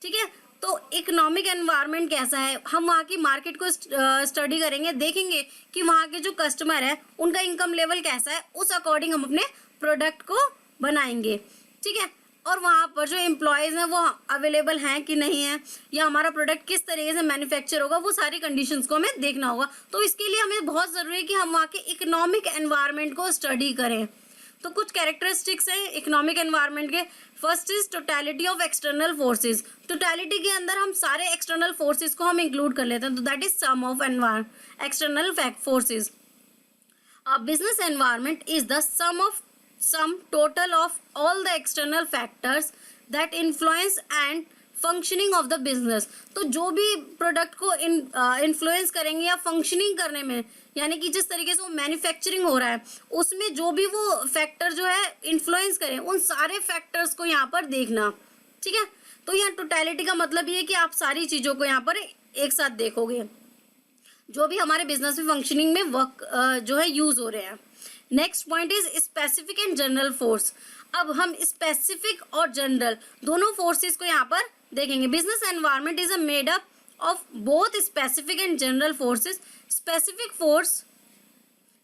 Speaker 2: ठीक है। तो इकोनॉमिक एनवायरनमेंट कैसा है, हम वहाँ की मार्केट को स्टडी करेंगे, देखेंगे कि वहाँ के जो कस्टमर है उनका इनकम लेवल कैसा है, उस अकॉर्डिंग हम अपने प्रोडक्ट को बनाएंगे, ठीक है। और वहाँ पर जो एम्प्लॉयज़ हैं वो अवेलेबल हैं कि नहीं है, या हमारा प्रोडक्ट किस तरीके से मैन्युफैक्चर होगा, वो सारी कंडीशंस को हमें देखना होगा। तो इसके लिए हमें बहुत ज़रूरी है कि हम वहाँ के इकोनॉमिक एनवायरनमेंट को स्टडी करें। तो कुछ कैरेक्टरिस्टिक्स हैं इकोनॉमिक एनवायरनमेंट के। First is totality of external forces. Totality के अंदर हम सारे एक्सटर्नल फोर्सेज को हम इंक्लूड कर लेते हैं, तो that is some of external forces. Business environment is the sum total of all the external factors that influence and functioning of the business। तो जो भी प्रोडक्ट को इन्फ्लुएंस करेंगे या फंक्शनिंग करने में, यानी कि जिस तरीके से वो मैन्युफैक्चरिंग हो रहा है उसमें जो भी वो फैक्टर जो है इन्फ्लुएंस करें, उन सारे फैक्टर्स को यहाँ पर देखना, ठीक है। तो यहाँ टोटलिटी का मतलब ये है कि आप सारी चीज़ों को यहाँ पर एक साथ देखोगे जो भी हमारे बिजनेस में फंक्शनिंग में वर्क जो है यूज़ हो रहे हैं। Next point is specific and general force. अब हम स्पेसिफिक और जनरल दोनों फोर्सेस को यहाँ पर देखेंगे। Business environment is a made up of both specific and general forces. Specific force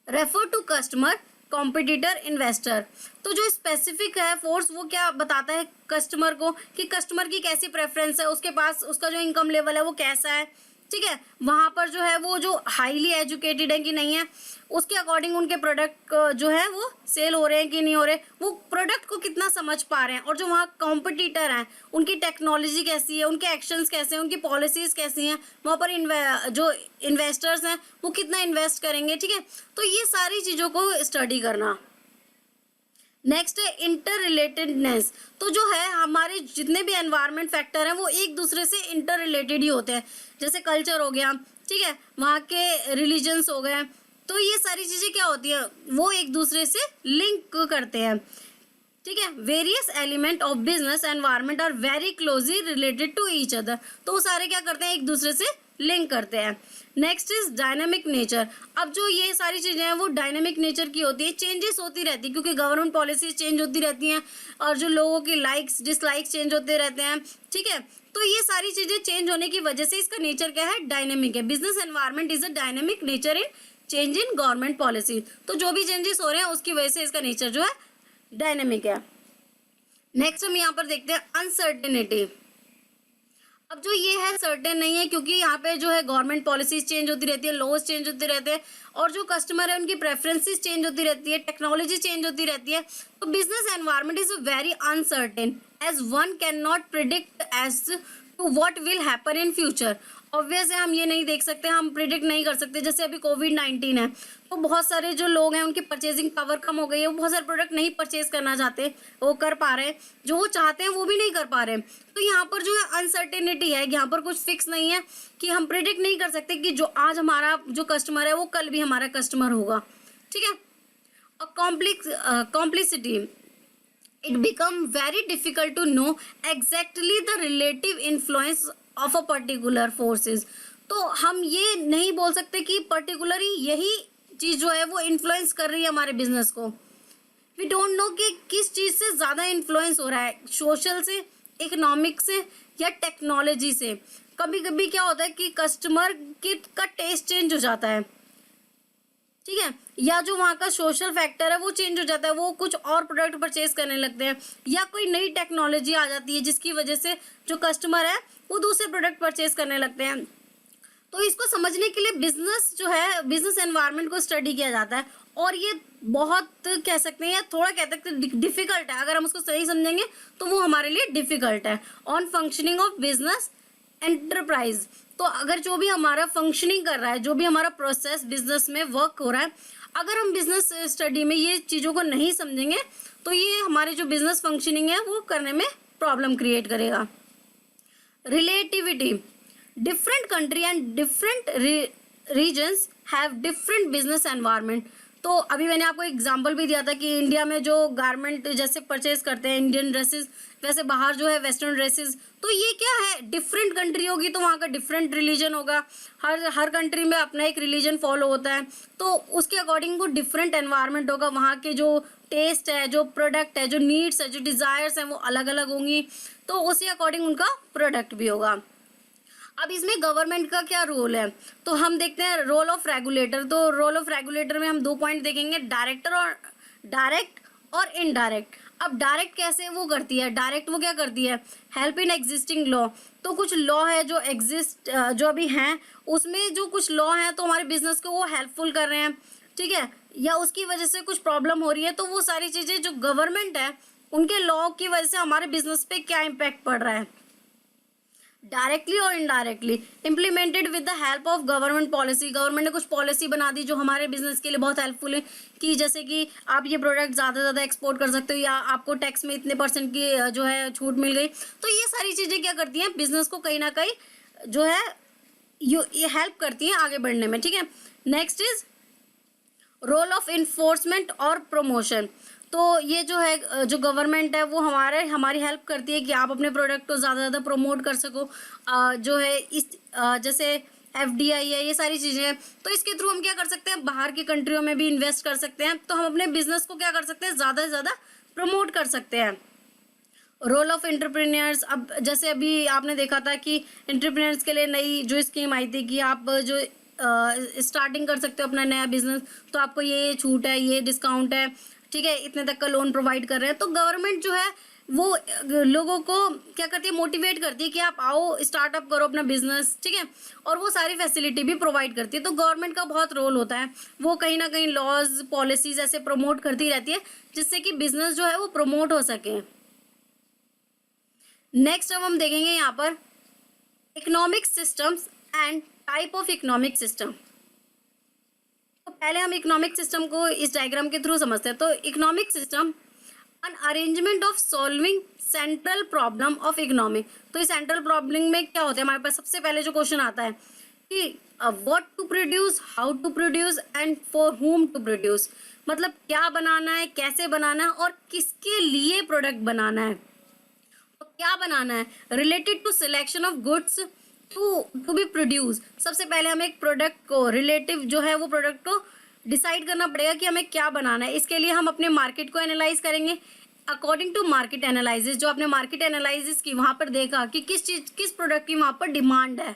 Speaker 2: refer to customer, competitor, investor. तो जो स्पेसिफिक है फोर्स वो क्या बताता है कस्टमर को कि कस्टमर की कैसी प्रेफरेंस है, उसके पास उसका जो इनकम लेवल है वो कैसा है, ठीक है, वहाँ पर जो है वो जो हाईली एजुकेटेड है कि नहीं है, उसके अकॉर्डिंग उनके प्रोडक्ट जो है वो सेल हो रहे हैं कि नहीं हो रहे, वो प्रोडक्ट को कितना समझ पा रहे हैं, और जो वहाँ कॉम्पिटिटर हैं उनकी टेक्नोलॉजी कैसी है, उनके एक्शंस कैसे हैं, उनकी पॉलिसीज कैसी हैं, वहाँ पर जो इन्वेस्टर्स हैं वो कितना इन्वेस्ट करेंगे, ठीक है। तो ये सारी चीज़ों को स्टडी करना। नेक्स्ट है इंटर रिलेटेडनेस। तो जो है हमारे जितने भी एनवायरनमेंट फैक्टर हैं वो एक दूसरे से इंटर रिलेटेड ही होते हैं। जैसे कल्चर हो गया, ठीक है, वहाँ के रिलीजन्स हो गए, तो ये सारी चीज़ें क्या होती है वो एक दूसरे से लिंक करते हैं, ठीक है। Various element of business environment are very closely related to each other. तो वो सारे क्या करते हैं एक दूसरे से लिंक करते हैं। Next is dynamic nature. अब जो ये सारी चीज़ें हैं वो डायनामिक नेचर की होती है, चेंजेस होती रहती है क्योंकि गवर्नमेंट पॉलिसीज चेंज होती रहती हैं और जो लोगों की लाइक्स डिसलाइक्स चेंज होते रहते हैं, ठीक है। तो ये सारी चीज़ें चेंज होने की वजह से इसका नेचर क्या है, डायनेमिक है। Business environment is a dynamic nature in change in government policy. तो जो भी चेंजेस हो रहे हैं उसकी वजह से इसका नेचर जो है डायनेमिक है। नेक्स्ट हम यहाँ पर देखते हैं अनसर्टेनिटी। अब जो ये है सर्टेन नहीं है क्योंकि यहाँ पे जो है गवर्नमेंट पॉलिसीज चेंज होती रहती है, लॉज चेंज होते रहते हैं, और जो कस्टमर है उनकी प्रेफरेंसेस चेंज होती रहती है, टेक्नोलॉजी चेंज होती रहती है। तो business environment is very uncertain as one can not predict as to what will happen in future. Obvious है हम ये नहीं देख सकते, हम प्रिडिक्ट नहीं कर सकते। जैसे अभी कोविड-19 है तो बहुत सारे जो लोग हैं उनकी परचेजिंग पावर कम हो गई है, वो बहुत सारे प्रोडक्ट नहीं परचेज करना चाहते, वो कर पा रहे हैं, जो वो चाहते हैं वो भी नहीं कर पा रहे। तो यहाँ पर जो है अनसर्टेनिटी है, यहाँ पर कुछ फिक्स नहीं है कि हम प्रिडिक्ट नहीं कर सकते कि जो आज हमारा जो कस्टमर है वो कल भी हमारा कस्टमर होगा, ठीक है। Complicity, it become very difficult to know exactly the relative influence of a particular forces। तो हम ये नहीं बोल सकते कि पर्टिकुलरली यही चीज़ जो है वो इन्फ्लुएंस कर रही है हमारे बिजनेस को। वी डोंट नो कि किस चीज़ से ज़्यादा इन्फ्लुएंस हो रहा है, सोशल से, इकोनॉमिक से या टेक्नोलॉजी से। कभी कभी क्या होता है कि कस्टमर का टेस्ट चेंज हो जाता है, ठीक है, या जो वहाँ का सोशल फैक्टर है वो चेंज हो जाता है, वो कुछ और प्रोडक्ट परचेज करने लगते हैं, या कोई नई टेक्नोलॉजी आ जाती है जिसकी वजह से जो कस्टमर है वो दूसरे प्रोडक्ट परचेज करने लगते हैं। तो इसको समझने के लिए बिजनेस जो है, बिजनेस एनवायरनमेंट को स्टडी किया जाता है, और ये बहुत कह सकते हैं या थोड़ा कह सकते हैं डिफिकल्ट है। अगर हम उसको सही समझेंगे तो वो हमारे लिए डिफिकल्ट है। On functioning of business enterprise. तो अगर जो भी हमारा फंक्शनिंग कर रहा है, जो भी हमारा प्रोसेस बिजनेस में वर्क हो रहा है, अगर हम बिजनेस स्टडी में ये चीज़ों को नहीं समझेंगे तो ये हमारे जो बिजनेस फंक्शनिंग है वो करने में प्रॉब्लम क्रिएट करेगा। Relativity, different country and different regions have different business environment. तो अभी मैंने आपको एग्जांपल भी दिया था कि इंडिया में जो गारमेंट जैसे परचेज करते हैं इंडियन ड्रेसेस, वैसे बाहर जो है वेस्टर्न ड्रेसेस। तो ये क्या है, डिफरेंट कंट्री होगी तो वहाँ का डिफरेंट रिलीजन होगा, हर कंट्री में अपना एक रिलीजन फॉलो होता है, तो उसके अकॉर्डिंग वो डिफरेंट एनवायरनमेंट होगा। वहाँ के जो टेस्ट है, जो प्रोडक्ट है, जो नीड्स है, जो डिज़ायर्स हैं वो अलग अलग होंगी, तो उसी अकॉर्डिंग उनका प्रोडक्ट भी होगा। अब इसमें गवर्नमेंट का क्या रोल है, तो हम देखते हैं रोल ऑफ रेगुलेटर। तो रोल ऑफ रेगुलेटर में हम 2 पॉइंट देखेंगे, डायरेक्ट और इनडायरेक्ट। अब डायरेक्ट कैसे वो करती है, डायरेक्ट वो क्या करती है, हेल्प इन एग्जिस्टिंग लॉ। तो कुछ लॉ है जो एग्जिस्ट जो अभी हैं, उसमें जो कुछ लॉ हैं तो हमारे बिजनेस को वो हेल्पफुल कर रहे हैं, ठीक है, या उसकी वजह से कुछ प्रॉब्लम हो रही है, तो वो सारी चीज़ें जो गवर्नमेंट है उनके लॉ की वजह से हमारे बिजनेस पे क्या इम्पैक्ट पड़ रहा है, डायरेक्टली और indirectly. Implemented with the help of government policy. Government ने कुछ पॉलिसी बना दी जो हमारे बिजनेस के लिए बहुत हेल्पफुल है, कि जैसे कि आप ये प्रोडक्ट ज़्यादा से ज़्यादा एक्सपोर्ट कर सकते हो, या आपको टैक्स में इतने % की जो है छूट मिल गई। तो ये सारी चीज़ें क्या करती हैं, बिजनेस को कहीं ना कहीं जो है ये हेल्प करती हैं आगे बढ़ने में, ठीक है। Next is role of enforcement और प्रमोशन। तो ये जो है जो गवर्नमेंट है वो हमारी हेल्प करती है कि आप अपने प्रोडक्ट को ज़्यादा से ज़्यादा प्रमोट कर सको। जो है इस जैसे FDI है, ये सारी चीज़ें हैं। तो इसके थ्रू हम क्या कर सकते हैं, बाहर की कंट्रियों में भी इन्वेस्ट कर सकते हैं। तो हम अपने बिजनेस को क्या कर सकते हैं, ज़्यादा से ज़्यादा प्रमोट कर सकते हैं। रोल ऑफ एंटरप्रेन्योर्स, अब जैसे अभी आपने देखा था कि एंटरप्रेन्योर्स के लिए नई जो स्कीम आई थी कि आप जो स्टार्टिंग कर सकते हो अपना नया बिजनेस, तो आपको ये छूट है, ये डिस्काउंट है, ठीक है, इतने तक का लोन प्रोवाइड कर रहे हैं। तो गवर्नमेंट जो है वो लोगों को क्या करती है, मोटिवेट करती है कि आप आओ स्टार्टअप करो अपना बिजनेस, ठीक है, और वो सारी फैसिलिटी भी प्रोवाइड करती है। तो गवर्नमेंट का बहुत रोल होता है, वो कहीं ना कहीं लॉज पॉलिसीज ऐसे प्रमोट करती रहती है जिससे कि बिजनेस जो है वो प्रमोट हो सके। नेक्स्ट अब हम देखेंगे यहाँ पर economic systems and type of economic system. तो पहले हम इकोनॉमिक सिस्टम को इस डायग्राम के थ्रू समझते हैं। तो economic system an arrangement of solving central problem of economic. तो इस सेंट्रल प्रॉब्लम में क्या होता है, हमारे पास सबसे पहले जो क्वेश्चन आता है कि what to produce, how to produce and for whom to produce. मतलब क्या बनाना है, कैसे बनाना है और किसके लिए प्रोडक्ट बनाना है। तो क्या बनाना है, related to selection of goods to be produce. सबसे पहले हमें एक प्रोडक्ट को रिलेटिव जो है वो प्रोडक्ट को डिसाइड करना पड़ेगा कि हमें क्या बनाना है। इसके लिए हम अपने मार्केट को एनालाइज करेंगे अकॉर्डिंग टू मार्केट एनालिसिस। जो आपने मार्केट एनालिसिस की वहाँ पर देखा कि किस प्रोडक्ट की वहाँ पर डिमांड है,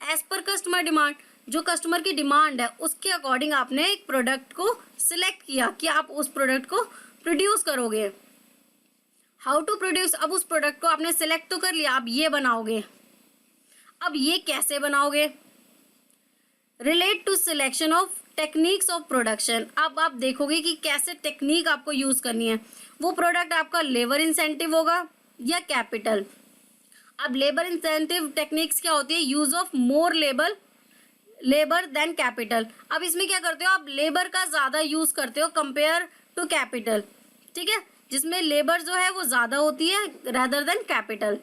Speaker 2: एज पर कस्टमर डिमांड, जो कस्टमर की डिमांड है उसके अकॉर्डिंग आपने एक प्रोडक्ट को सिलेक्ट किया कि आप उस प्रोडक्ट को प्रोड्यूस करोगे। हाउ टू प्रोड्यूस, अब उस प्रोडक्ट को आपने सिलेक्ट तो कर लिया, आप ये बनाओगे। अब ये कैसे बनाओगे, relate to selection of techniques of production. अब आप देखोगे कि कैसे टेक्निक आपको यूज करनी है। वो प्रोडक्ट आपका लेबर इंसेंटिव होगा या कैपिटल। अब लेबर इंसेंटिव टेक्निक्स क्या होती है, use of more labour than capital. अब इसमें क्या करते हो, आप लेबर का ज्यादा यूज करते हो कंपेयर टू कैपिटल, ठीक है, जिसमें लेबर जो है वो ज्यादा होती है रेदर देन कैपिटल।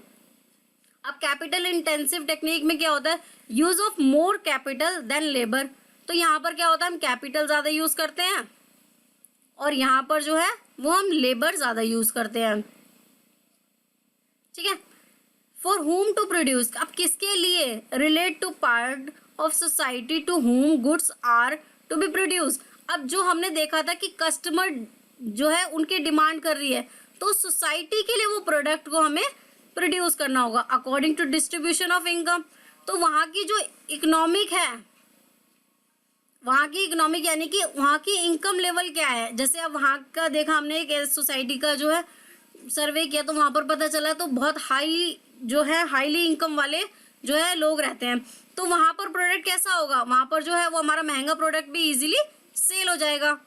Speaker 2: अब कैपिटल इंटेंसिव टेक्निक में क्या होता है, use of more capital than labour. तो यहाँ पर क्या होता है, हम कैपिटल ज्यादा यूज करते हैं और यहाँ पर जो है वो हम लेबर ज्यादा यूज करते हैं, ठीक है। फॉर हुम टू प्रोड्यूस, अब किसके लिए, relate to part of society to whom goods are to be produce. अब जो हमने देखा था कि कस्टमर जो है उनकी डिमांड कर रही है, तो सोसाइटी के लिए वो प्रोडक्ट को हमें प्रोड्यूस करना होगा according to distribution of income. तो वहाँ की जो इकोनॉमिक है, वहाँ की इकोनॉमिक यानी कि वहाँ की इनकम लेवल क्या है। जैसे अब वहाँ का देखा हमने एक सोसाइटी का जो है सर्वे किया, तो वहाँ पर पता चला तो बहुत हाईली इनकम वाले जो है लोग रहते हैं। तो वहाँ पर प्रोडक्ट कैसा होगा, वहाँ पर जो है वो हमारा महंगा प्रोडक्ट भी इजीली सेल हो जाएगा,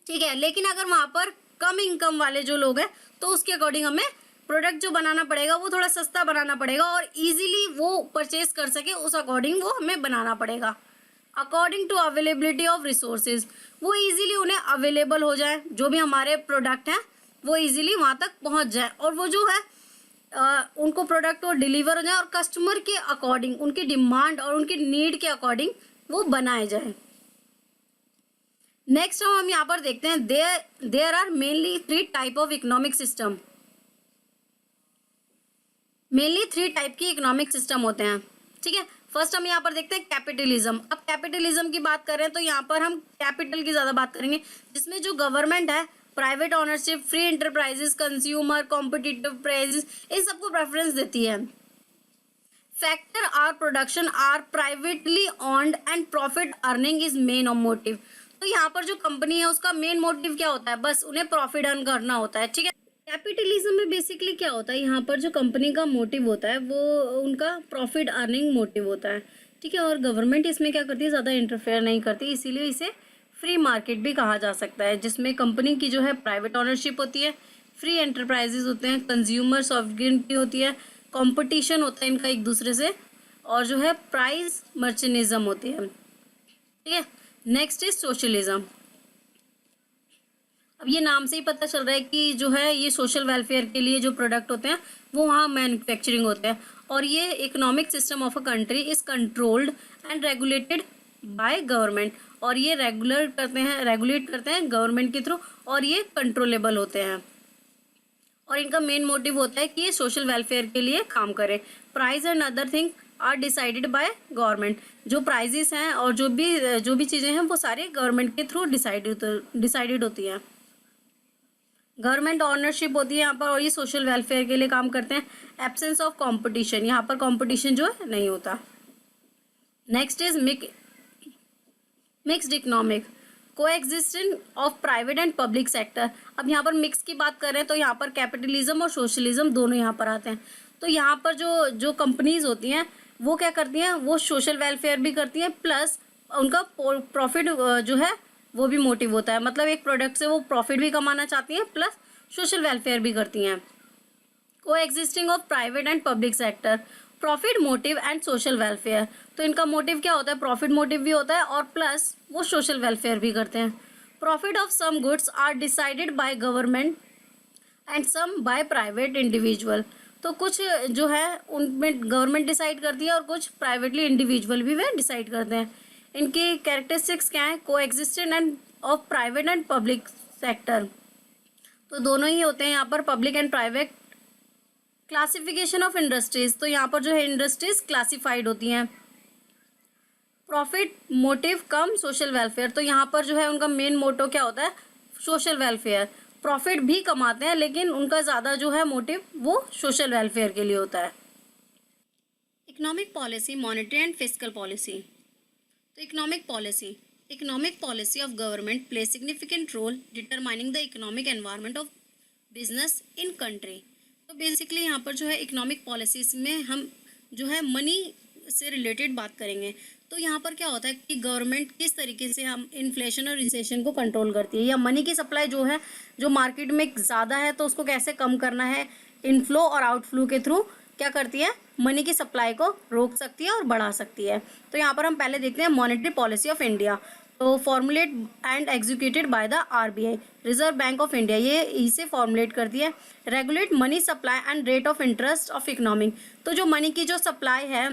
Speaker 2: ठीक है। लेकिन अगर वहाँ पर कम इनकम वाले जो लोग हैं तो उसके अकॉर्डिंग हमें प्रोडक्ट जो बनाना पड़ेगा वो थोड़ा सस्ता बनाना पड़ेगा और इजीली वो परचेज कर सके, उस अकॉर्डिंग वो हमें बनाना पड़ेगा according to availability of resources. वो इजीली उन्हें अवेलेबल हो जाए, जो भी हमारे प्रोडक्ट हैं वो इजीली वहाँ तक पहुँच जाए और वो जो है उनको प्रोडक्ट वो डिलीवर हो जाए और कस्टमर के अकॉर्डिंग, उनकी डिमांड और उनकी नीड के अकॉर्डिंग वो बनाए जाए। नेक्स्ट हम यहाँ पर देखते हैं there are mainly 3 type of economic system. Mainly 3 type की इकोनॉमिक सिस्टम होते हैं, ठीक है। फर्स्ट हम यहाँ पर देखते हैं कैपिटलिज्म। अब कैपिटलिज्म की बात करें तो यहाँ पर हम कैपिटल की ज़्यादा बात करेंगे, जिसमें जो गवर्नमेंट है, private ownership, free enterprises, consumer, competitive prices, इन सबको प्रेफरेंस देती है। Factor are production are privately owned and profit earning is main motive. तो यहाँ पर जो कंपनी है उसका मेन मोटिव क्या होता है, बस उन्हें प्रॉफिट अर्न करना होता है, ठीक है। कैपिटलिज्म में बेसिकली क्या होता है, यहाँ पर जो कंपनी का मोटिव होता है वो उनका प्रॉफिट अर्निंग मोटिव होता है, ठीक है। और गवर्नमेंट इसमें क्या करती है, ज़्यादा इंटरफेयर नहीं करती, इसीलिए इसे फ्री मार्केट भी कहा जा सकता है, जिसमें कंपनी की जो है प्राइवेट ओनरशिप होती है, फ्री एंटरप्राइजेज होते हैं, कंज्यूमर सॉवरेनिटी होती है, कंपटीशन होता है इनका एक दूसरे से, और जो है प्राइस मर्चेनिज्म होती है, ठीक है। Next is socialism. अब ये नाम से ही पता चल रहा है कि जो है ये सोशल वेलफेयर के लिए जो प्रोडक्ट होते हैं वो वहाँ मैन्युफैक्चरिंग होते हैं, और ये economic system of a country is controlled and regulated by government, और ये रेगुलेट करते हैं गवर्नमेंट के थ्रू, और ये कंट्रोलेबल होते हैं, और इनका मेन मोटिव होता है कि ये सोशल वेलफेयर के लिए काम करें। Price and other thing are decided by government. जो प्राइजेस हैं और जो भी चीज़ें हैं वो सारी गवर्नमेंट के थ्रू डिसाइडेड होती हैं। गवर्नमेंट ऑनरशिप होती है यहाँ पर, और ये सोशल वेलफेयर के लिए काम करते हैं। एब्सेंस ऑफ कंपटीशन, यहाँ पर कंपटीशन जो है नहीं होता। Next is mixed economic, coexistence of private and public sector. अब यहाँ पर मिक्स की बात करें तो यहाँ पर कैपिटलिज्म और सोशलिज्म दोनों यहाँ पर आते हैं। तो यहाँ पर जो कंपनीज होती हैं वो क्या करती हैं, वो सोशल वेलफेयर भी करती हैं, प्लस उनका प्रॉफिट जो है वो भी मोटिव होता है। मतलब एक प्रोडक्ट से वो प्रॉफिट भी कमाना चाहती हैं, प्लस सोशल वेलफेयर भी करती हैं। Coexisting of private and public sector, profit motive and social welfare. तो इनका मोटिव क्या होता है, प्रॉफिट मोटिव भी होता है और प्लस वो सोशल वेलफेयर भी करते हैं। Profit of some goods are decided by government and some by private individual. तो कुछ जो है उनमें गवर्नमेंट डिसाइड करती है और कुछ प्राइवेटली इंडिविजुअल भी वे डिसाइड करते हैं। इनकी कैरेक्टरिस्टिक्स क्या है, coexistence end of private and public sector. तो दोनों ही होते हैं यहाँ पर, public and private. Classification of industries, तो यहाँ पर जो है इंडस्ट्रीज क्लासिफाइड होती हैं। प्रॉफिट मोटिव कम सोशल वेलफेयर, तो यहाँ पर जो है उनका मेन मोटो क्या होता है, सोशल वेलफेयर। प्रॉफिट भी कमाते हैं लेकिन उनका ज़्यादा जो है मोटिव वो सोशल वेलफेयर के लिए होता है। Economic policy, monetary and fiscal policy. तो economic policy of government play significant role determining the economic environment of business in country. तो बेसिकली यहाँ पर जो है इकोनॉमिक पॉलिसीज में हम जो है मनी से रिलेटेड बात करेंगे। तो यहाँ पर क्या होता है कि गवर्नमेंट किस तरीके से हम इन्फ्लेशन और रिसेशन को कंट्रोल करती है, या मनी की सप्लाई जो है जो मार्केट में ज़्यादा है तो उसको कैसे कम करना है, इनफ्लो और आउटफ्लो के थ्रू क्या करती है, मनी की सप्लाई को रोक सकती है और बढ़ा सकती है। तो यहाँ पर हम पहले देखते हैं मॉनेटरी पॉलिसी ऑफ इंडिया। तो formulate and executed by the RBI, reserve bank of India, ये इसे फॉर्मुलेट करती है। Regulate money supply and rate of interest of economic, तो जो मनी की जो सप्लाई है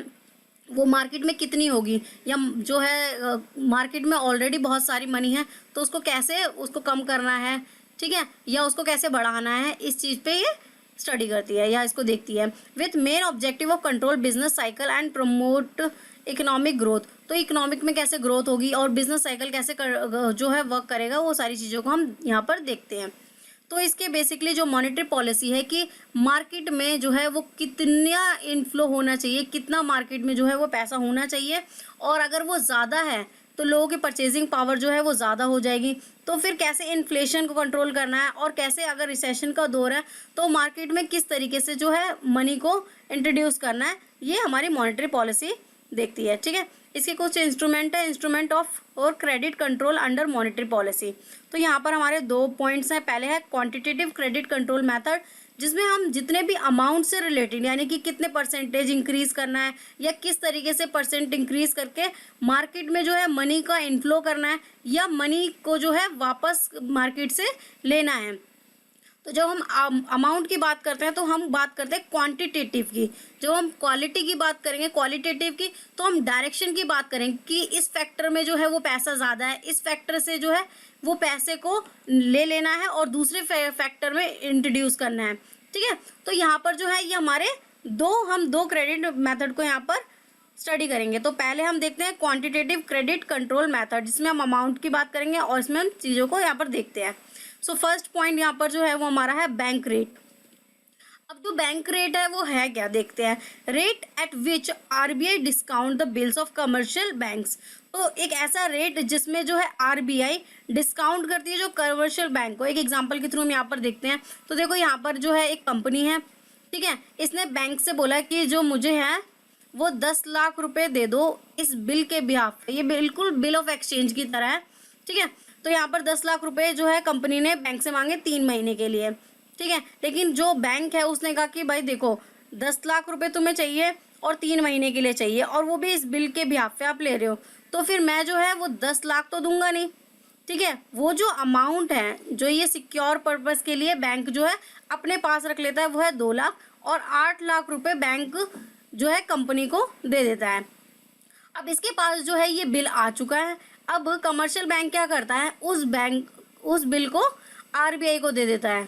Speaker 2: वो मार्केट में कितनी होगी, या जो है मार्केट में ऑलरेडी बहुत सारी मनी है तो उसको कैसे उसको कम करना है, ठीक है, या उसको कैसे बढ़ाना है, इस चीज़ पे ये स्टडी करती है या इसको देखती है। With main objective of control business cycle and promote economic growth, तो इकोनॉमिक में कैसे ग्रोथ होगी और बिजनेस साइकिल कैसे जो है वर्क करेगा, वो सारी चीज़ों को हम यहाँ पर देखते हैं। तो इसके बेसिकली जो मॉनेटरी पॉलिसी है कि मार्केट में जो है वो कितना इनफ्लो होना चाहिए, कितना मार्केट में जो है वो पैसा होना चाहिए, और अगर वो ज़्यादा है तो लोगों की परचेजिंग पावर जो है वो ज़्यादा हो जाएगी। तो फिर कैसे इन्फ्लेशन को कंट्रोल करना है, और कैसे अगर रिसेशन का दौर है तो मार्केट में किस तरीके से जो है मनी को इंट्रोड्यूस करना है, ये हमारी मॉनेटरी पॉलिसी देखती है, ठीक है। इसके कुछ इंस्ट्रूमेंट है, इंस्ट्रूमेंट ऑफ और credit control under monetary policy. तो यहाँ पर हमारे 2 पॉइंट्स हैं। पहले है क्वांटिटेटिव क्रेडिट कंट्रोल मेथड, जिसमें हम जितने भी अमाउंट से रिलेटेड, यानी कि कितने परसेंटेज इंक्रीज करना है या किस तरीके से परसेंट इंक्रीज करके मार्केट में जो है मनी का इनफ्लो करना है, या मनी को जो है वापस मार्केट से लेना है। तो जब हम अमाउंट की बात करते हैं तो हम बात करते हैं क्वांटिटेटिव की। जब हम क्वालिटी की बात करेंगे, क्वालिटेटिव की, तो हम डायरेक्शन की बात करेंगे कि इस फैक्टर में जो है वो पैसा ज़्यादा है, इस फैक्टर से जो है वो पैसे को ले लेना है और दूसरे फैक्टर में इंट्रोड्यूस करना है, ठीक है। तो यहाँ पर जो है ये हमारे हम दो क्रेडिट मेथड को यहाँ पर स्टडी करेंगे। तो पहले हम देखते हैं क्वांटिटेटिव क्रेडिट कंट्रोल मेथड, जिसमें हम अमाउंट की बात करेंगे और इसमें हम चीज़ों को यहाँ पर देखते हैं। सो फर्स्ट पॉइंट यहाँ पर जो है वो हमारा है बैंक रेट। अब जो बैंक रेट है वो है क्या, देखते हैं। Rate at which RBI discount the bills of commercial banks, तो एक ऐसा रेट जिसमें जो है आरबीआई डिस्काउंट करती है जो कमर्शियल बैंक को। एक एग्जांपल के थ्रू हम यहाँ पर देखते हैं। तो देखो यहाँ पर जो है एक कंपनी है, ठीक है, इसने बैंक से बोला कि जो मुझे है वो 10 लाख रुपए दे दो इस बिल के बिहाफ पे। ये बिल्कुल बिल ऑफ एक्सचेंज की तरह है, ठीक है। तो यहाँ पर 10 लाख रुपए जो है कंपनी ने बैंक से मांगे 3 महीने के लिए, ठीक है। लेकिन जो बैंक है उसने कहा कि भाई देखो 10 लाख रुपए तुम्हें चाहिए और 3 महीने के लिए चाहिए, और वो भी इस बिल के बिहाफ पे आप ले रहे हो, तो फिर मैं जो है वो 10 लाख तो दूंगा नहीं, ठीक है। वो जो अमाउंट है जो ये सिक्योर पर्पस के लिए बैंक जो है अपने पास रख लेता है वो है 2 लाख, और 8 लाख रुपए बैंक जो है कंपनी को दे देता है। अब इसके पास जो है ये बिल आ चुका है। अब कमर्शियल बैंक क्या करता है, उस बिल को आरबीआई को दे देता है।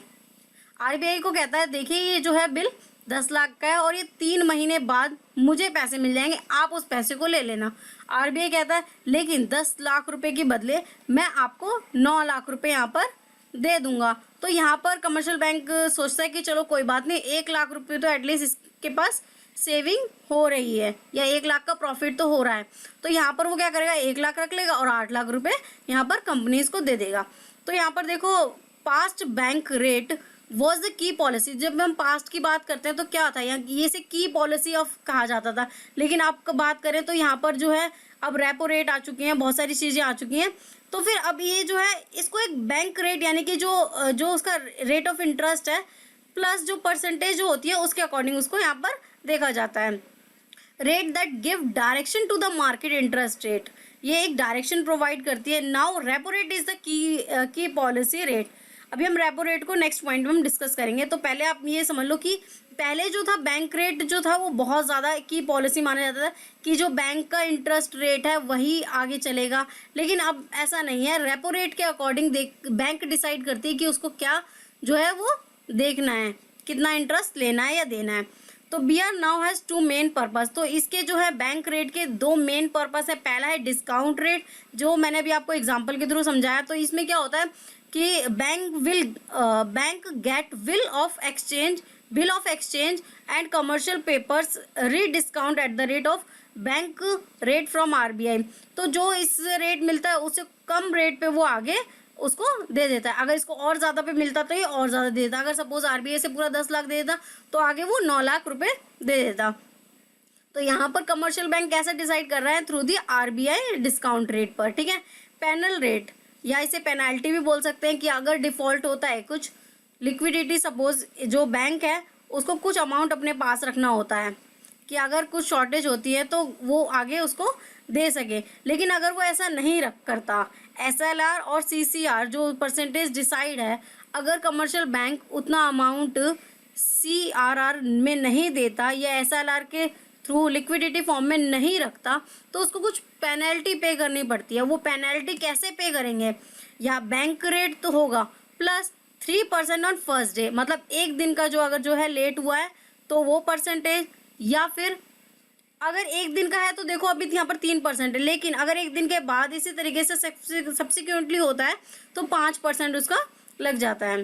Speaker 2: आरबीआई को कहता है देखिए ये जो है बिल 10 लाख का है और ये 3 महीने बाद मुझे पैसे मिल जाएंगे, आप उस पैसे को ले लेना। आरबीआई कहता है लेकिन 10 लाख रुपए के बदले मैं आपको 9 लाख रुपए यहाँ पर दे दूंगा। तो यहाँ पर कमर्शियल बैंक सोचता है कि चलो कोई बात नहीं, 1 लाख रुपए तो एटलीस्ट इसके पास सेविंग हो रही है या 1 लाख का प्रॉफिट तो हो रहा है। तो यहाँ पर वो क्या करेगा, 1 लाख रख लेगा और 8 लाख रुपए यहाँ पर कंपनीज को दे देगा। तो यहाँ पर देखो past bank rate was the key policy. जब हम पास्ट की बात करते हैं तो क्या था, यहाँ ये से की पॉलिसी ऑफ कहा जाता था, लेकिन आप बात करें तो यहाँ पर जो है अब रेपो रेट आ चुकी हैं, बहुत सारी चीज़ें आ चुकी हैं। तो फिर अब ये जो है इसको एक बैंक रेट यानी कि जो उसका रेट ऑफ इंटरेस्ट है प्लस जो परसेंटेज जो होती है उसके अकॉर्डिंग उसको यहाँ पर देखा जाता है। Rate that give direction to the market interest rate, ये एक डायरेक्शन प्रोवाइड करती है। Now repo rate is the key policy rate. अभी हम रेपो रेट को नेक्स्ट पॉइंट में हम डिस्कस करेंगे। तो पहले आप ये समझ लो कि पहले जो था बैंक रेट जो था वो बहुत ज़्यादा की पॉलिसी माना जाता था कि जो बैंक का इंटरेस्ट रेट है वही आगे चलेगा, लेकिन अब ऐसा नहीं है। रेपो रेट के अकॉर्डिंग बैंक डिसाइड करती है कि उसको क्या जो है वो देखना है, कितना इंटरेस्ट लेना है या देना है। तो BR now has 2 main purpose. तो इसके जो है बैंक रेट के 2 मेन पर्पस है। पहला है डिस्काउंट रेट, जो मैंने अभी आपको एग्जांपल के थ्रू समझाया। तो इसमें क्या होता है कि bank get bill of exchange and commercial papers rediscount at the rate of bank rate from RBI। तो जो इस रेट मिलता है उससे कम रेट पे वो आगे उसको दे देता है। अगर इसको और ज़्यादा पे मिलता तो ये और ज़्यादा दे देता। अगर सपोज RBI से पूरा 10 लाख दे देता तो आगे वो 9 लाख रुपए दे देता। तो यहाँ पर कमर्शियल बैंक कैसे डिसाइड कर रहा है, through the RBI discount rate पर। ठीक है, पेनल रेट या इसे पेनाल्टी भी बोल सकते हैं कि अगर डिफॉल्ट होता है कुछ लिक्विडिटी, सपोज जो बैंक है उसको कुछ अमाउंट अपने पास रखना होता है कि अगर कुछ शॉर्टेज होती है तो वो आगे उसको दे सके। लेकिन अगर वो ऐसा नहीं करता, SLR और CCR जो परसेंटेज डिसाइड है, अगर कमर्शियल बैंक उतना अमाउंट CRR में नहीं देता या SLR के थ्रू लिक्विडिटी फॉर्म में नहीं रखता तो उसको कुछ पेनल्टी पे करनी पड़ती है। वो पेनल्टी कैसे पे करेंगे, या बैंक रेट तो होगा प्लस 3% ऑन फर्स्ट डे, मतलब एक दिन का जो अगर जो है लेट हुआ है तो वो परसेंटेज, या फिर अगर एक दिन का है तो देखो अभी यहाँ पर 3% है, लेकिन अगर एक दिन के बाद इसी तरीके से सब्सिक्वेंटली होता है तो 5% उसका लग जाता है।